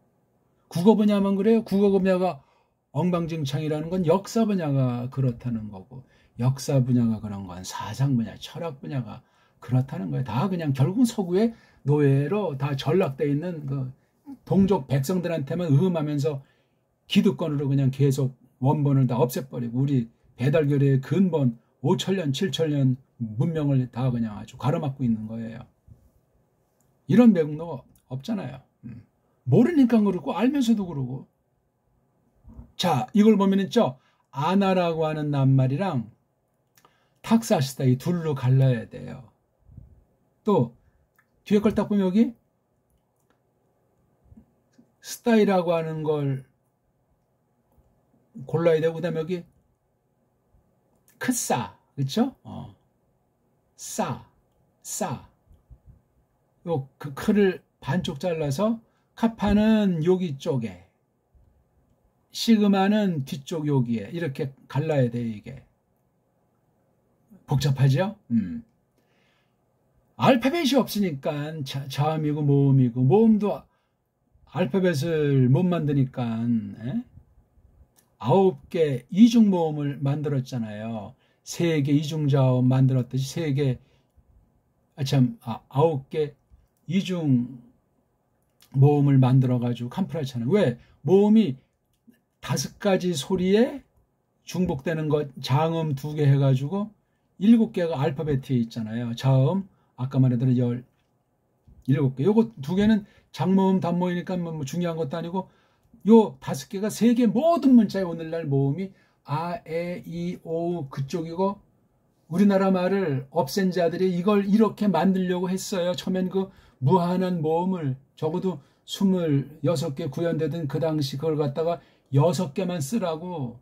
[SPEAKER 1] 국어 분야만 그래요. 국어 분야가 엉망진창이라는 건 역사 분야가 그렇다는 거고 역사 분야가 그런 건 사상 분야, 철학 분야가 그렇다는 거예요. 다 그냥 결국은 서구의 노예로 다 전락돼 있는 그 동족 백성들한테만 의음하면서 기득권으로 그냥 계속 원본을 다 없애버리고 우리 배달교류의 근본 5천년, 7천년 문명을 다 그냥 아주 가로막고 있는 거예요. 이런 매국노 없잖아요. 모르니까 그러고 알면서도 그러고. 자, 이걸 보면 있죠. 아나라고 하는 낱말이랑 탁사시다 이 둘로 갈라야 돼요. 또 뒤에 걸 딱 보면 여기 스타이라고 하는 걸 골라야 되고 그다음에 여기 크싸 그렇죠? 싸 요 그 크를 반쪽 잘라서 카파는 여기 쪽에 시그마는 뒤쪽 여기에 이렇게 갈라야 돼요. 이게 복잡하죠? 알파벳이 없으니까 자음이고 모음이고 모음도 알파벳을 못 만드니까 9개 이중모음을 만들었잖아요. 세계 이중자음 만들었듯이 세계 9개 이중 모음을 만들어 가지고 캄프라치아는 왜 모음이 5가지 소리에 중복되는 것 장음 2개 해가지고 7개가 알파벳에 있잖아요. 자음 아까 말했던 17개. 요거 2개는 장모음 단모이니까 뭐 중요한 것도 아니고 요 5개가 세계 모든 문자의 오늘날 모음이 아, 에, 이, 오 그쪽이고 우리나라 말을 없앤 자들이 이걸 이렇게 만들려고 했어요. 처음엔 그 무한한 모음을 적어도 26개 구현되던 그 당시 그걸 갖다가 6개만 쓰라고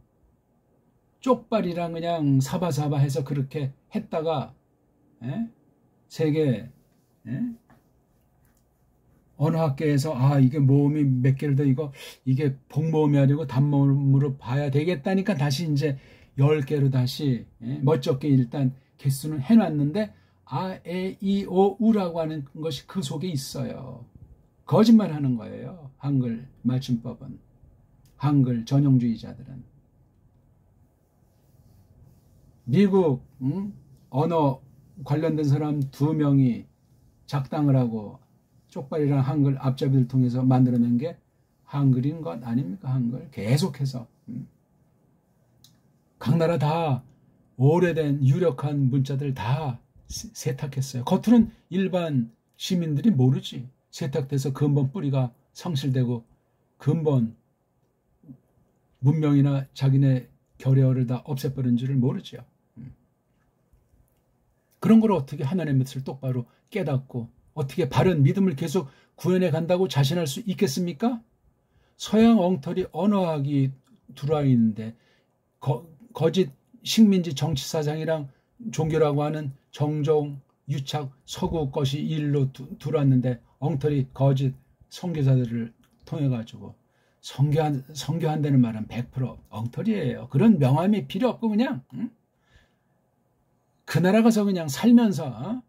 [SPEAKER 1] 쪽발이랑 그냥 사바사바 해서 그렇게 했다가 세계 언어학계에서 이게 모음이 몇 개를 더 이게 복모음이 아니고 단모음으로 봐야 되겠다니까 다시 이제 10개로 다시 멋쩍게 일단 개수는 해놨는데 아, 에, 이, 오, 우라고 하는 것이 그 속에 있어요. 거짓말하는 거예요. 한글 맞춤법은. 한글 전용주의자들은. 미국 언어 관련된 사람 2명이 작당을 하고 쪽발이랑 한글 앞잡이를 통해서 만들어낸 게 한글인 것 아닙니까? 한글 계속해서 각 나라 다 오래된 유력한 문자들 다 세탁했어요. 겉으로는 일반 시민들이 모르지. 세탁돼서 근본 뿌리가 상실되고 근본 문명이나 자기네 결여를 다 없애버린 줄을 모르죠. 그런 걸 어떻게 하나님의 뜻을 똑바로 깨닫고 어떻게 바른 믿음을 계속 구현해 간다고 자신할 수 있겠습니까? 서양 엉터리 언어학이 들어와 있는데 거짓 식민지 정치사상이랑 종교라고 하는 정종, 유착, 서구 것이 일로 들어왔는데 엉터리 거짓 선교사들을 통해 가지고 선교한다는 말은 100% 엉터리예요. 그런 명함이 필요 없고 그냥 그 나라 가서 그냥 살면서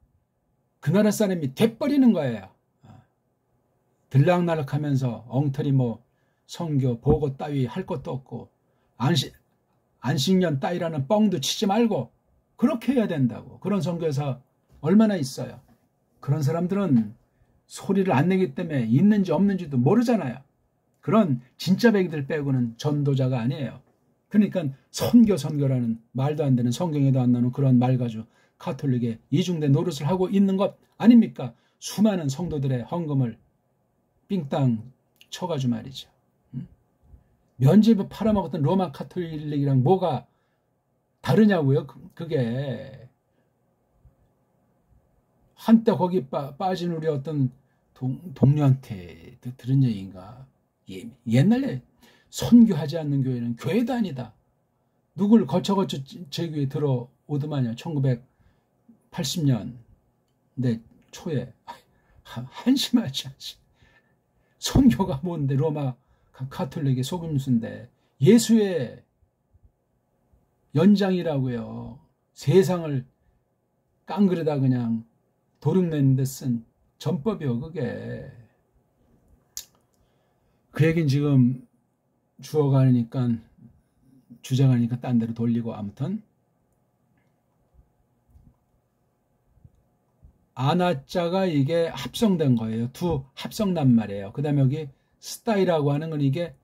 [SPEAKER 1] 그 나라 사람이 돼버리는 거예요. 들락날락하면서 엉터리 선교 보고 따위 할 것도 없고 안식년 따위라는 뻥도 치지 말고 그렇게 해야 된다고. 그런 선교사 얼마나 있어요. 그런 사람들은 소리를 안 내기 때문에 있는지 없는지도 모르잖아요. 그런 진짜 백이들 빼고는 전도자가 아니에요. 그러니까 선교라는 말도 안 되는 성경에도 안 나오는 그런 말 가지고 가톨릭에 이중된 노릇을 하고 있는 것 아닙니까? 수많은 성도들의 헌금을 삥땅 쳐가지고 말이죠. 면집을 팔아먹었던 로마 가톨릭이랑 뭐가 다르냐고요? 그게 한때 거기 빠진 우리 어떤 동료한테 들은 얘기인가? 옛날에 선교하지 않는 교회는 교회도 아니다. 누굴 거쳐 제 교회에 들어오더만요. 1980년대 초에. 한심하지 않지. 선교가 뭔데 로마 가톨릭의 속임수인데 예수의 연장이라고요. 세상을 깡그려다 그냥 도둑내는 데 쓴 전법이요. 그게. 그 얘기는 지금 주장하니까 딴 데로 돌리고 아무튼 아나자가 이게 합성된 거예요. 두 합성난 말이에요. 그 다음에 여기 스타이라고 하는 건 이게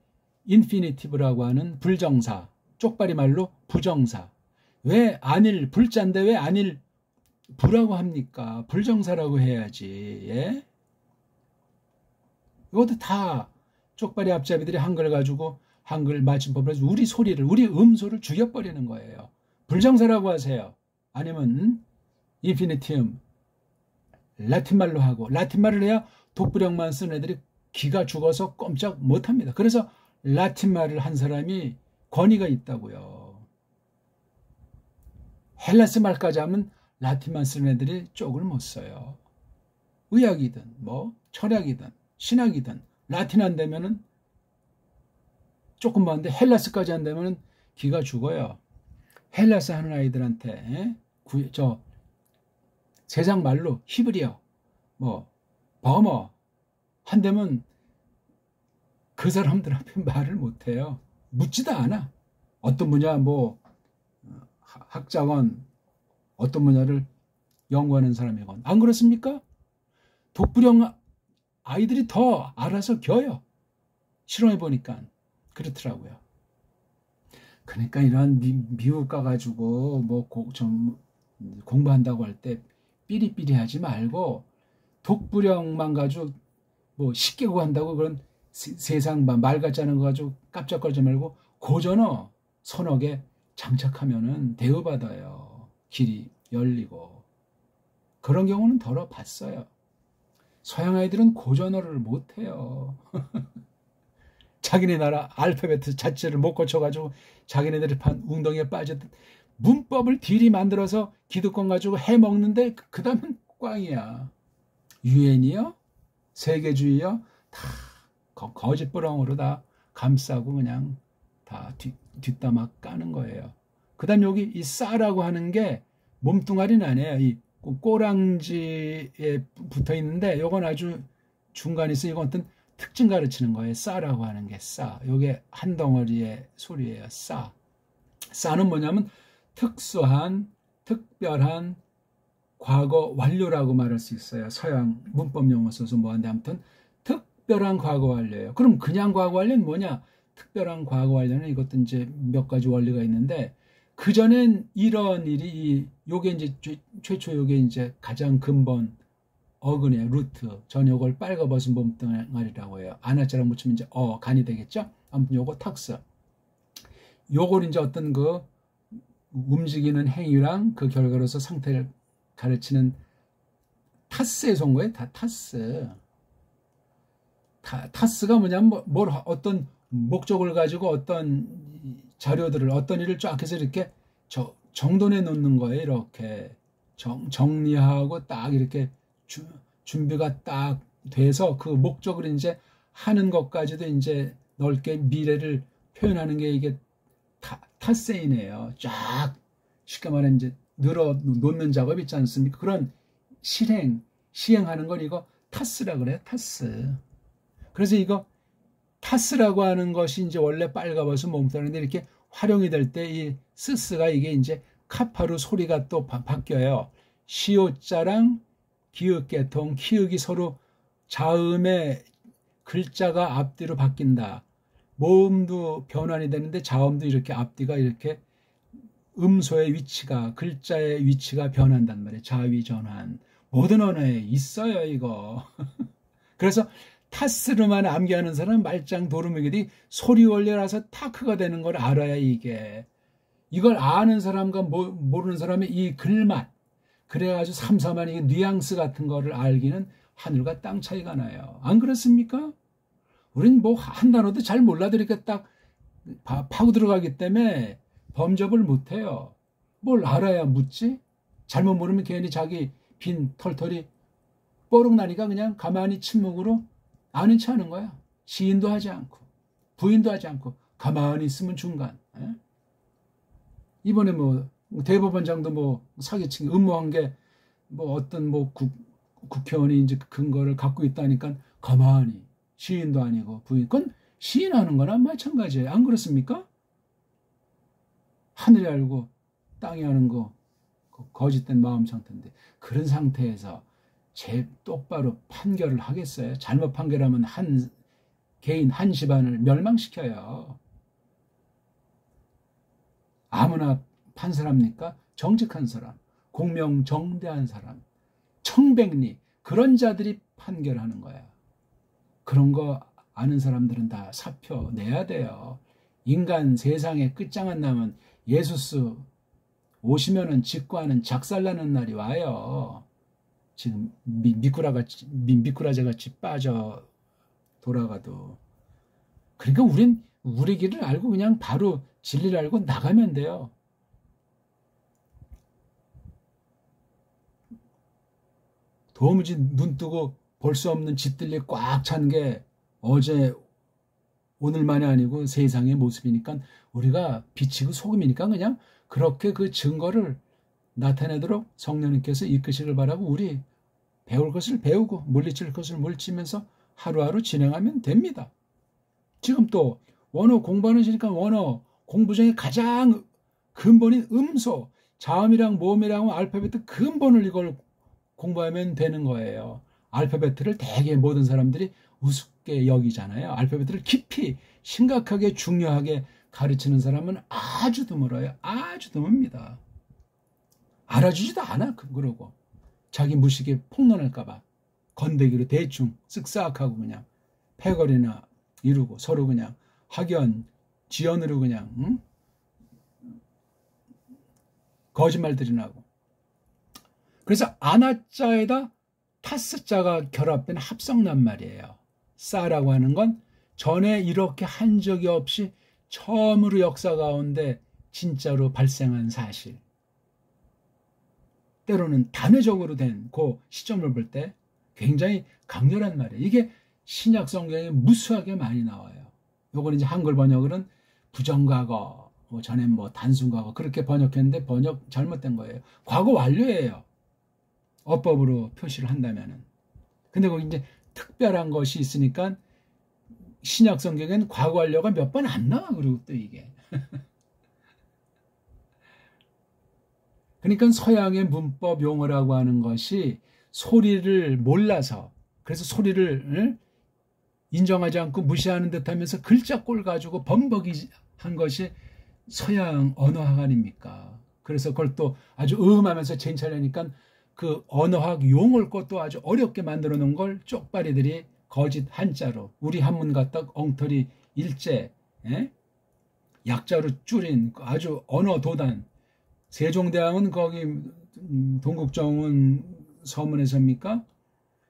[SPEAKER 1] 인피니티브라고 하는 불정사, 쪽발이 말로 부정사. 왜 안일 불자인데 왜 안일 부라고 합니까? 불정사라고 해야지. 예? 이것도 다 쪽발이 앞잡이들이 한글 가지고 한글 맞춤법을 해서 우리 소리를 우리 음소를 죽여버리는 거예요. 불정사라고 하세요. 아니면 인피니티움 라틴말로 하고 라틴말을 해야 독불형만 쓴 애들이 기가 죽어서 꼼짝 못합니다. 그래서 라틴말을 한 사람이 권위가 있다고요. 헬라스 말까지 하면 라틴만 쓰는 애들이 쪽을 못 써요. 의학이든 철학이든 신학이든 라틴 안 되면은 조금 많은데 헬라스까지 안 되면은 기가 죽어요. 헬라스 하는 아이들한테 세상 말로 히브리어 버머 한다면 그 사람들 앞에 말을 못해요. 묻지도 않아. 어떤 분야 뭐 학자건 어떤 분야를 연구하는 사람이건. 안 그렇습니까? 독불형 아이들이 더 알아서 겨요. 실험해 보니까 그렇더라고요. 그러니까 이런 미국 가가지고 뭐 좀 공부한다고 할 때 삐리삐리하지 말고 독불형만 가지고 뭐 쉽게 구한다고 그런 세상 말 같지 않은 거 가지고 깜짝거리지 말고 고전어 서너 개 장착하면은 대우받아요. 길이 열리고. 그런 경우는 덜어 봤어요. 서양 아이들은 고전어를 못해요. 자기네 나라 알파벳 자체를 못 고쳐가지고 자기네들이 판 웅덩이에 빠졌던 문법을 딜이 만들어서 기득권 가지고 해먹는데 그 다음은 꽝이야. 유엔이요? 세계주의요? 다 거짓부렁으로 다 감싸고 그냥 다 뒷담화 까는 거예요. 그 다음 여기 이 싸라고 하는 게 몸뚱아리는 아니에요. 이 꼬랑지에 붙어 있는데 요건 아주 중간에 있어. 이건 어떤 특징 가르치는 거예요. 싸라고 하는 게 싸. 요게 한 덩어리의 소리예요. 싸. 싸는 뭐냐면 특수한, 특별한 과거 완료라고 말할 수 있어요. 서양 문법 용어 써서 뭐한데 아무튼 특별한 과거 완료예요. 그럼 그냥 과거 완료는 뭐냐? 특별한 과거 완료는 이것도 이제 몇 가지 원리가 있는데 그전엔 이런 일이 요게 이제 최초 요게 이제 가장 근본 어근이에요. 루트. 전 요걸 빨가벗은 몸뚱아리라고 해요. 아나자랑 붙이면 이제 간이 되겠죠? 아무튼 요거 턱스. 요걸 이제 어떤 그 움직이는 행위랑 그 결과로서 상태를 가르치는 타스에서 온 거예요. 타스. 타스가 뭐냐면 어떤 목적을 가지고 어떤 자료들을 어떤 일을 쫙 해서 이렇게 정돈해 놓는 거예요. 이렇게 정리하고 딱 이렇게 준비가 딱 돼서 그 목적을 이제 하는 것까지도 이제 넓게 미래를 표현하는 게 이게 타세이네요. 쫙 쉽게 말하면 이제 늘어 놓는 작업 있지 않습니까? 그런 시행하는 건 이거 타스라 그래요. 타스. 그래서 이거 타스라고 하는 것이 이제 원래 빨가벗은 몸뚱아리인데 이렇게 활용이 될 때 이 스스가 이게 이제 카파로 소리가 또 바뀌어요. 시옷자랑 기읍계통, 키읔이 서로 자음의 글자가 앞뒤로 바뀐다. 모음도 변환이 되는데 자음도 이렇게 앞뒤가 이렇게 음소의 위치가 글자의 위치가 변한단 말이에요. 자위 전환. 모든 언어에 있어요 이거. 그래서 타스로만 암기하는 사람은 말짱 도루묵이들이 소리 원리라서 타크가 되는 걸 알아야 이게. 이걸 아는 사람과 모르는 사람의 이 글맛. 그래가지고 삼삼한 이 뉘앙스 같은 거를 알기는 하늘과 땅 차이가 나요. 안 그렇습니까? 우린 뭐 한 단어도 잘 몰라도 이렇게 딱 파고 들어가기 때문에 범접을 못해요. 뭘 알아야 묻지? 잘못 모르면 괜히 자기 빈 털털이 뽀록 나니까 그냥 가만히 침묵으로 아는 체 하는 거야. 시인도 하지 않고 부인도 하지 않고 가만히 있으면 중간. 에? 이번에 뭐 대법원장도 뭐 사기치기 음모한 게 뭐 어떤 뭐 국회의원이 이제 근거를 갖고 있다니까 가만히 시인도 아니고 부인. 그건 시인하는 거나 마찬가지예요. 안 그렇습니까? 하늘이 알고 땅이 아는 거 거짓된 마음 상태인데 그런 상태에서 똑바로 판결을 하겠어요? 잘못 판결하면 한 개인 한 집안을 멸망시켜요. 아무나 판사랍니까? 정직한 사람, 공명정대한 사람, 청백리 그런 자들이 판결하는 거야. 그런 거 아는 사람들은 다 사표 내야 돼요. 인간 세상에 끝장안 나면 예수스 오시면은 직구하는 작살나는 날이 와요. 지금 미꾸라지 같이 빠져 돌아가도. 그러니까 우린 우리 길을 알고 그냥 바로 진리를 알고 나가면 돼요. 도무지 눈 뜨고 볼 수 없는 짓들이 꽉 찬 게 어제 오늘만이 아니고 세상의 모습이니까 우리가 빛이고 소금이니까 그냥 그렇게 그 증거를 나타내도록 성령님께서 이끄시길 바라고 우리 배울 것을 배우고 물리칠 것을 물리치면서 하루하루 진행하면 됩니다. 지금 또 원어 공부하시니까 원어 공부 중에 가장 근본인 음소, 자음이랑 모음이랑 알파벳 근본을 이걸 공부하면 되는 거예요. 알파벳을 대개 모든 사람들이 우습게 여기잖아요. 알파벳을 깊이 심각하게 중요하게 가르치는 사람은 아주 드물어요. 아주 드뭅니다. 알아주지도 않아. 그러고 자기 무식에 폭로날까 봐 건더기로 대충 쓱싹하고 그냥 패거리나 이루고 서로 그냥 학연 지연으로 그냥 거짓말들이 나고. 그래서 아나자에다 타스자가 결합된 합성란 말이에요. 싸라고 하는 건 전에 이렇게 한 적이 없이 처음으로 역사 가운데 진짜로 발생한 사실. 때로는 단회적으로 된 그 시점을 볼 때 굉장히 강렬한 말이에요. 이게 신약 성경에 무수하게 많이 나와요. 요거는 이제 한글 번역으로는 부정과거, 전에 단순과거 그렇게 번역했는데 번역 잘못된 거예요. 과거 완료예요. 어법으로 표시를 한다면은. 근데 거기 이제 특별한 것이 있으니까 신약 성경엔 과거 완료가 몇 번 안 나와. 그리고 또 이게. 그러니까 서양의 문법 용어라고 하는 것이 소리를 몰라서, 그래서 소리를 인정하지 않고 무시하는 듯 하면서 글자꼴 가지고 범벅이한 것이 서양 언어학 아닙니까? 그래서 그걸 또 아주 음하면서 쟁취하려니까 그 언어학 용어를 것도 아주 어렵게 만들어 놓은 걸 쪽발이들이 거짓 한자로, 우리 한문 갖다 엉터리 일제, 약자로 줄인 아주 언어 도단. 세종대왕은 거기 동국정은 서문에서입니까?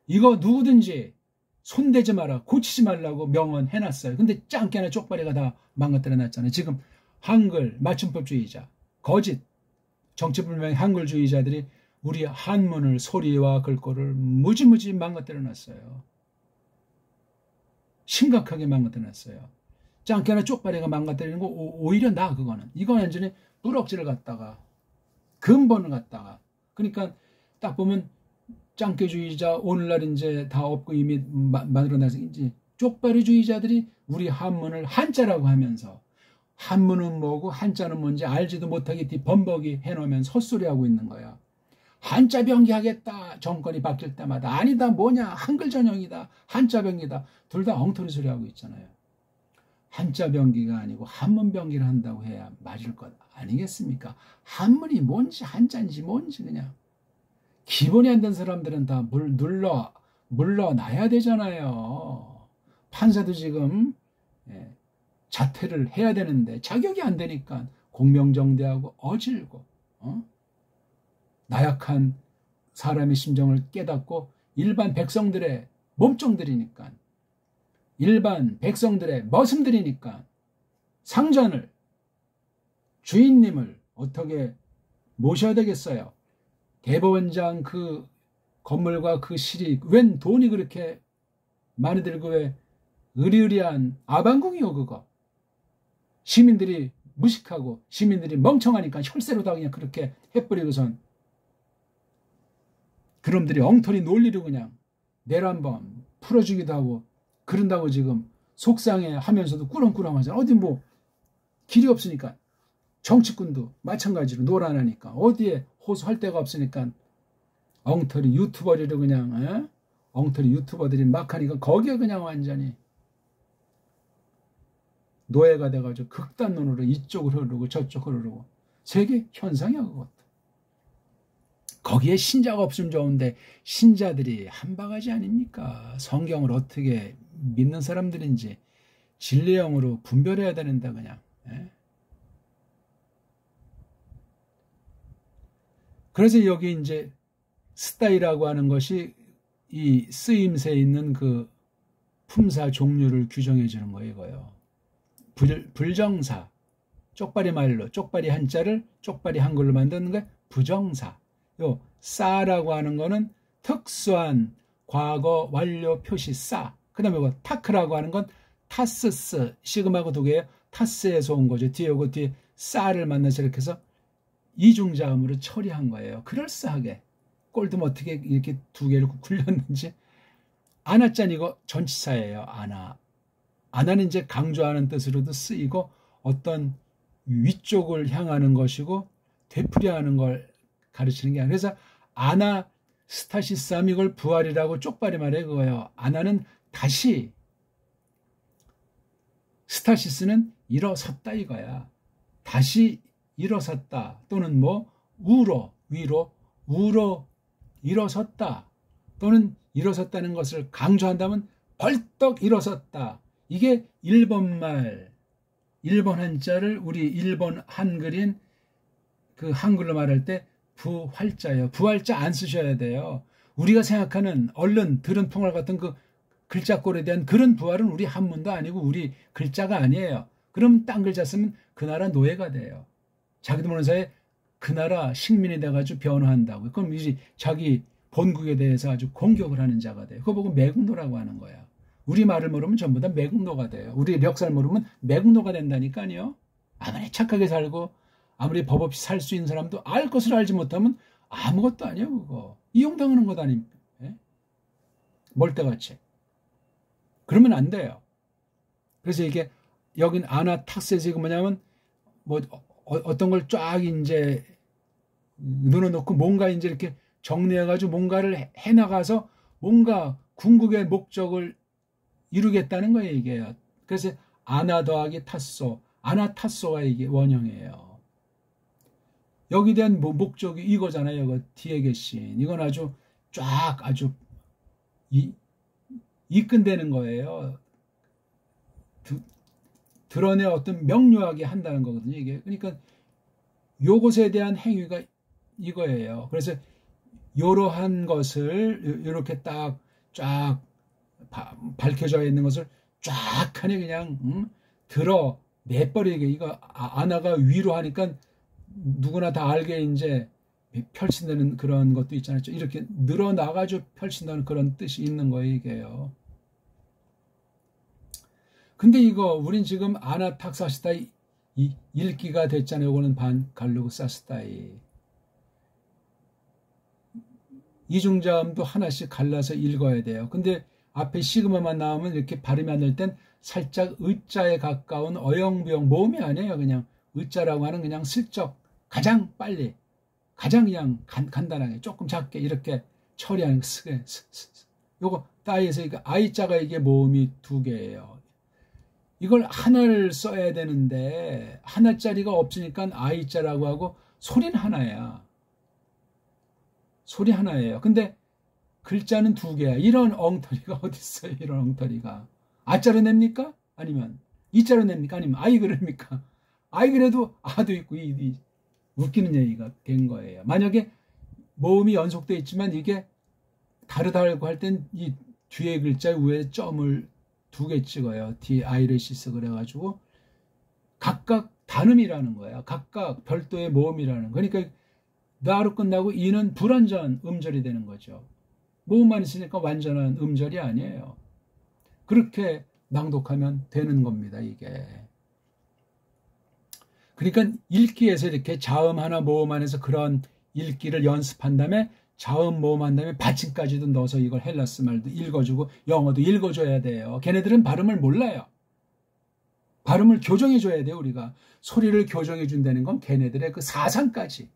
[SPEAKER 1] 이거 누구든지 손대지 마라, 고치지 말라고 명언해놨어요. 근데 짱깨나 쪽발이가 다 망가뜨려놨잖아요. 지금 한글 맞춤법주의자, 거짓, 정치불명의 한글주의자들이 우리 한문을 소리와 글꼴을 무지무지 망가뜨려놨어요. 심각하게 망가뜨려놨어요. 짱깨나 쪽발이가 망가뜨리는 거 오히려 나 그거는. 이건 완전히 뿌럭지를 갖다가 근본을 갖다가. 그러니까 딱 보면 짱깨주의자 오늘날 이제 다 없고 이미 만들어놔서 이제 쪽발이주의자들이 우리 한문을 한자라고 하면서 한문은 뭐고 한자는 뭔지 알지도 못하게 번벅이 해놓으면 헛소리하고 있는 거야. 한자 병기하겠다. 정권이 바뀔 때마다. 아니다. 뭐냐. 한글 전형이다. 한자 병기다. 둘 다 엉터리 소리하고 있잖아요. 한자 병기가 아니고 한문 병기를 한다고 해야 맞을 것 아니겠습니까? 한문이 뭔지 한자인지 뭔지 그냥. 기본이 안 된 사람들은 다 물러나야 되잖아요. 판사도 지금 자퇴를 해야 되는데 자격이 안 되니까 공명정대하고 어질고 나약한 사람의 심정을 깨닫고 일반 백성들의 몸종들이니까, 일반 백성들의 머슴들이니까 상전을, 주인님을 어떻게 모셔야 되겠어요? 대법원장 그 건물과 그 실이 웬 돈이 그렇게 많이 들고 왜 의리의리한 아방궁이요 그거. 시민들이 무식하고 시민들이 멍청하니까 혈세로 다 그냥 그렇게 해버리고선 그놈들이 엉터리 논리로 그냥 내란범 풀어주기도 하고 그런다고 지금 속상해 하면서도 꾸렁꾸렁하잖아. 어디 뭐 길이 없으니까. 정치꾼도 마찬가지로 노란하니까 어디에 호소할 데가 없으니까 엉터리 유튜버리로 그냥 엉터리 유튜버들이 막 하니까 거기에 그냥 완전히 노예가 돼가지고 극단론으로 이쪽으로 흐르고 저쪽으로 흐르고 세계 현상이야 그것도. 거기에 신자가 없으면 좋은데 신자들이 한 바가지 아닙니까? 성경을 어떻게 믿는 사람들인지 진리형으로 분별해야 되는데 그냥. 그래서 여기 이제 스타이라고 하는 것이 이 쓰임새에 있는 그 품사 종류를 규정해 주는 거예요. 이거요. 불정사, 쪽발이 말로 쪽발이 한자를 쪽발이 한글로 만드는 게 부정사. 요 싸라고 하는 거는 특수한 과거 완료 표시 싸. 그다음에 이거 타크라고 하는 건 타스스, 시금하고 두 개예요. 타스에서 온 거죠. 뒤에 요거 뒤에 싸를 만나서 이렇게 해서 이중자음으로 처리한 거예요. 그럴싸하게. 꼴도 어떻게 이렇게 두 개를 굴렸는지. 아나짠 이거 전치사예요. 아나. 아나는 이제 강조하는 뜻으로도 쓰이고 어떤 위쪽을 향하는 것이고 되풀이하는 걸 가르치는 게 아니라 그래서 아나스타시스 하면 이걸 부활이라고 쪽발이 말해 그거예요. 아나는 다시 스타시스는 일어섰다 이거야. 다시 일어섰다 또는 뭐 우로 위로 우로 일어섰다 또는 일어섰다는 것을 강조한다면 벌떡 일어섰다. 이게 일본말 일본 한자를 우리 일본 한글인 그 한글로 말할 때 부활자예요. 부활자 안 쓰셔야 돼요. 우리가 생각하는 얼른 들은 풍월 같은 그 글자꼴에 대한 그런 부활은 우리 한문도 아니고 우리 글자가 아니에요. 그럼 딴 글자 쓰면 그 나라 노예가 돼요. 자기도 모르는 사이에 그 나라 식민이 돼가지고 변호한다고. 그럼 이제 자기 본국에 대해서 아주 공격을 하는 자가 돼요. 그거 보고 매국노라고 하는 거야. 우리 말을 모르면 전부 다 매국노가 돼요. 우리 역사를 모르면 매국노가 된다니까요. 아무리 착하게 살고 아무리 법 없이 살 수 있는 사람도 알 것을 알지 못하면 아무것도 아니에요. 그거 이용당하는 것 아닙니까? 예? 멀때같이. 그러면 안 돼요. 그래서 이게 여긴 아나탁세에서 이거 뭐냐면 뭐 어떤 걸 쫙 이제 넣어놓고 뭔가 이제 이렇게 정리해가지고 뭔가를 해나가서 뭔가 궁극의 목적을 이루겠다는 거예요, 이게. 그래서 아나 더하기 탔소, 아나탔소가 이게 원형이에요. 여기 대한 목적이 이거잖아요. 이거 뒤에 계신. 이건 아주 쫙 아주 이끈대는 거예요. 드러내 어떤 명료하게 한다는 거거든요, 이게. 그러니까 요것에 대한 행위가 이거예요. 그래서 이러한 것을 이렇게 딱 쫙 밝혀져 있는 것을 쫙 하니 그냥 들어 내버리게. 이거 아나가 위로 하니까 누구나 다 알게 이제 펼친다는 그런 것도 있잖아요. 이렇게 늘어나가지고 펼친다는 그런 뜻이 있는 거예요, 이게요. 근데 이거 우린 지금 아나탁사시다이 읽기가 됐잖아요. 이거는 반갈루그사시다이. 이중자음도 하나씩 갈라서 읽어야 돼요. 근데 앞에 시그마만 나오면 이렇게 발음이 안 될 땐 살짝 의자에 가까운 어영부영 모음이 아니에요. 그냥 의자라고 하는 그냥 슬쩍 가장 빨리 가장 그냥 간단하게 조금 작게 이렇게 처리하는 쓰게 요거 따위에서 이거 아이자가 이게 모음이 두 개예요. 이걸 하나를 써야 되는데 하나짜리가 없으니까 아이자라고 하고 소리는 하나야. 소리 하나예요. 근데 글자는 두 개야. 이런 엉터리가 어디 있어요? 이런 엉터리가. 아자로 냅니까? 아니면 이자로 냅니까? 아니면 아이 그럽니까? 아이 그래도 아도 있고 이 웃기는 얘기가 된 거예요. 만약에 모음이 연속되어 있지만 이게 다르다고 할 땐 이 뒤에 글자 위에 점을 두 개 찍어요. 디아이레시스 그래가지고 각각 단음이라는 거야. 각각 별도의 모음이라는 거. 그러니까 나로 끝나고 이는 불완전 음절이 되는 거죠. 모음만 있으니까 완전한 음절이 아니에요. 그렇게 낭독하면 되는 겁니다, 이게. 그러니까 읽기에서 이렇게 자음 하나 모음 안에서 그런 읽기를 연습한 다음에 자음 모음 한 다음에 받침까지도 넣어서 이걸 헬라스 말도 읽어주고 영어도 읽어줘야 돼요. 걔네들은 발음을 몰라요. 발음을 교정해줘야 돼요, 우리가. 소리를 교정해준다는 건 걔네들의 그 사상까지.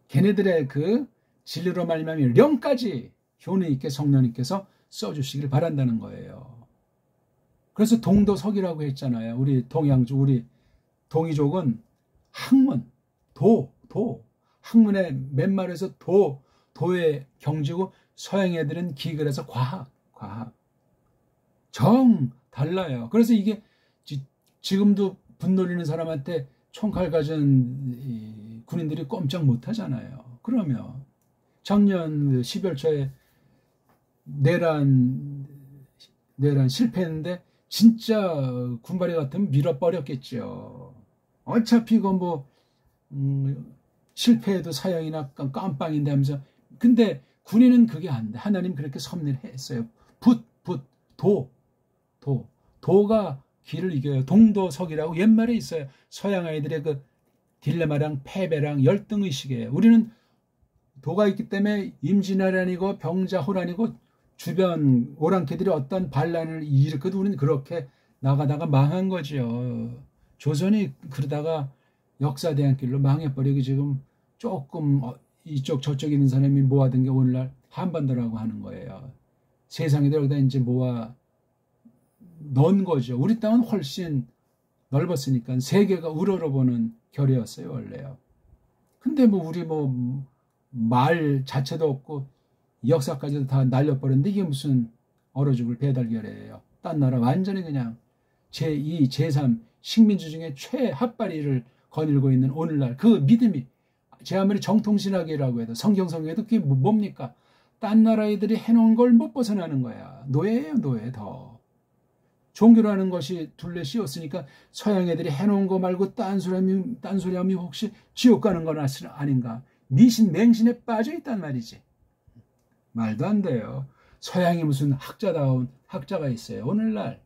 [SPEAKER 1] 걔네들의 그 진리로 말미암아 령까지 효능 있게 성령님께서 써주시길 바란다는 거예요. 그래서 동도석이라고 했잖아요. 우리 동양족, 우리 동이족은 학문, 학문의 맨말에서 도의 경지고 서양 애들은 기글에서 과학. 정 달라요. 그래서 이게 지금도 분노리는 사람한테 총칼 가진 군인들이 꼼짝 못하잖아요. 그러면 작년 12월 초에 내란 실패했는데 진짜 군발이 같으면 밀어버렸겠죠. 어차피 이건 뭐 실패해도 사형이나 깜빵인데 하면서. 근데 군인은 그게 안 돼. 하나님 그렇게 섭리를 했어요. 도가 길을 이겨요. 동도석이라고 옛말에 있어요. 서양 아이들의 그 딜레마랑 패배랑 열등의식이에요. 우리는 도가 있기 때문에 임진왜란이고 병자호란이고 주변 오랑캐들이 어떤 반란을 일으켜도 우리는 그렇게 나가다가 망한 거죠. 조선이 그러다가 역사대안길로 망해버리고 지금 조금 이쪽 저쪽 있는 사람이 모아둔 게 오늘날 한반도라고 하는 거예요. 세상에 여기다 이제 모아 넣은 거죠. 우리 땅은 훨씬 넓었으니까 세계가 우러러보는 결이었어요, 원래요. 근데 뭐 우리 뭐 말 자체도 없고 역사까지도 다 날려버렸는데 이게 무슨 얼어 죽을 배달결이에요. 딴 나라 완전히 그냥 제2, 제3 식민지 중에 최핫바리를 거닐고 있는 오늘날 그 믿음이 제 아무리 정통신학이라고 해도 성경에도 그게 뭡니까? 딴 나라 애들이 해놓은 걸 못 벗어나는 거야. 노예예요, 노예 더. 종교라는 것이 둘레 씌웠으니까 서양 애들이 해놓은 거 말고 딴소리하면 혹시 지옥 가는 건 아닌가? 미신 맹신에 빠져 있단 말이지. 말도 안 돼요. 서양이 무슨 학자다운 학자가 있어요. 오늘날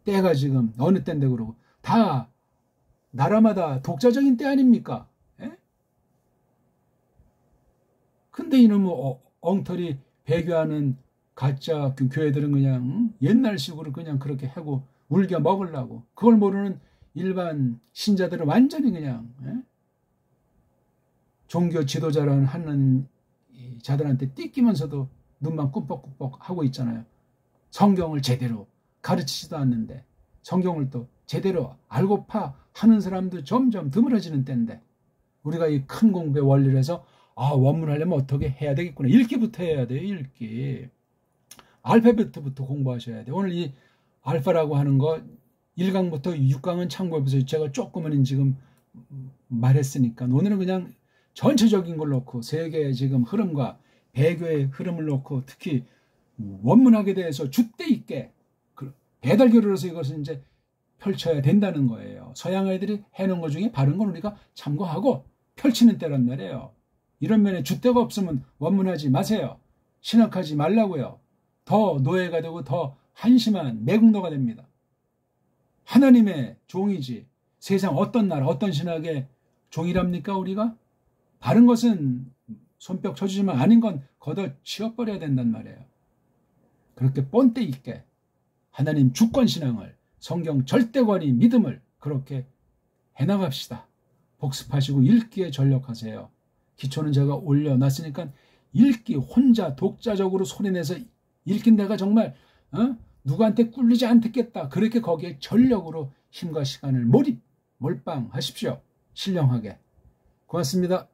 [SPEAKER 1] 때가 지금 어느 때인데 그러고 다 나라마다 독자적인 때 아닙니까? 에? 근데 이놈의 엉터리 배교하는 가짜 교회들은 그냥 옛날식으로 그냥 그렇게 하고 울겨 먹으려고 그걸 모르는 일반 신자들은 완전히 그냥 종교 지도자라는 하는 자들한테 띠끼면서도 눈만 꿈뻑꿈뻑 하고 있잖아요. 성경을 제대로 가르치지도 않는데 성경을 또 제대로 알고 하는 사람도 점점 드물어지는 때인데 우리가 이 큰 공부의 원리를 해서 원문하려면 어떻게 해야 되겠구나. 읽기부터 해야 돼요. 읽기. 알파벳부터 공부하셔야 돼요. 오늘 이 알파라고 하는 거 1강부터 6강은 참고해보세요. 제가 조금은 지금 말했으니까 오늘은 그냥 전체적인 걸 놓고 세계의 지금 흐름과 배교의 흐름을 놓고 특히 원문학에 대해서 줏대 있게 배달교로서 이것을 이제 펼쳐야 된다는 거예요. 서양 애들이 해놓은 것 중에 바른 건 우리가 참고하고 펼치는 때란 말이에요. 이런 면에 줏대가 없으면 원문하지 마세요. 신학하지 말라고요. 더 노예가 되고 더 한심한 매국노가 됩니다. 하나님의 종이지 세상 어떤 나라 어떤 신학의 종이랍니까 우리가? 바른 것은 손뼉 쳐주지만 아닌 건 걷어 치워버려야 된단 말이에요. 그렇게 본때 있게 하나님 주권신앙을 성경 절대권위 믿음을 그렇게 해나갑시다. 복습하시고 읽기에 전력하세요. 기초는 제가 올려놨으니까 읽기 혼자 독자적으로 소리내서 읽긴 내가 정말 누구한테 꿀리지 않겠다. 그렇게 거기에 전력으로 힘과 시간을 몰입하십시오. 신령하게. 고맙습니다.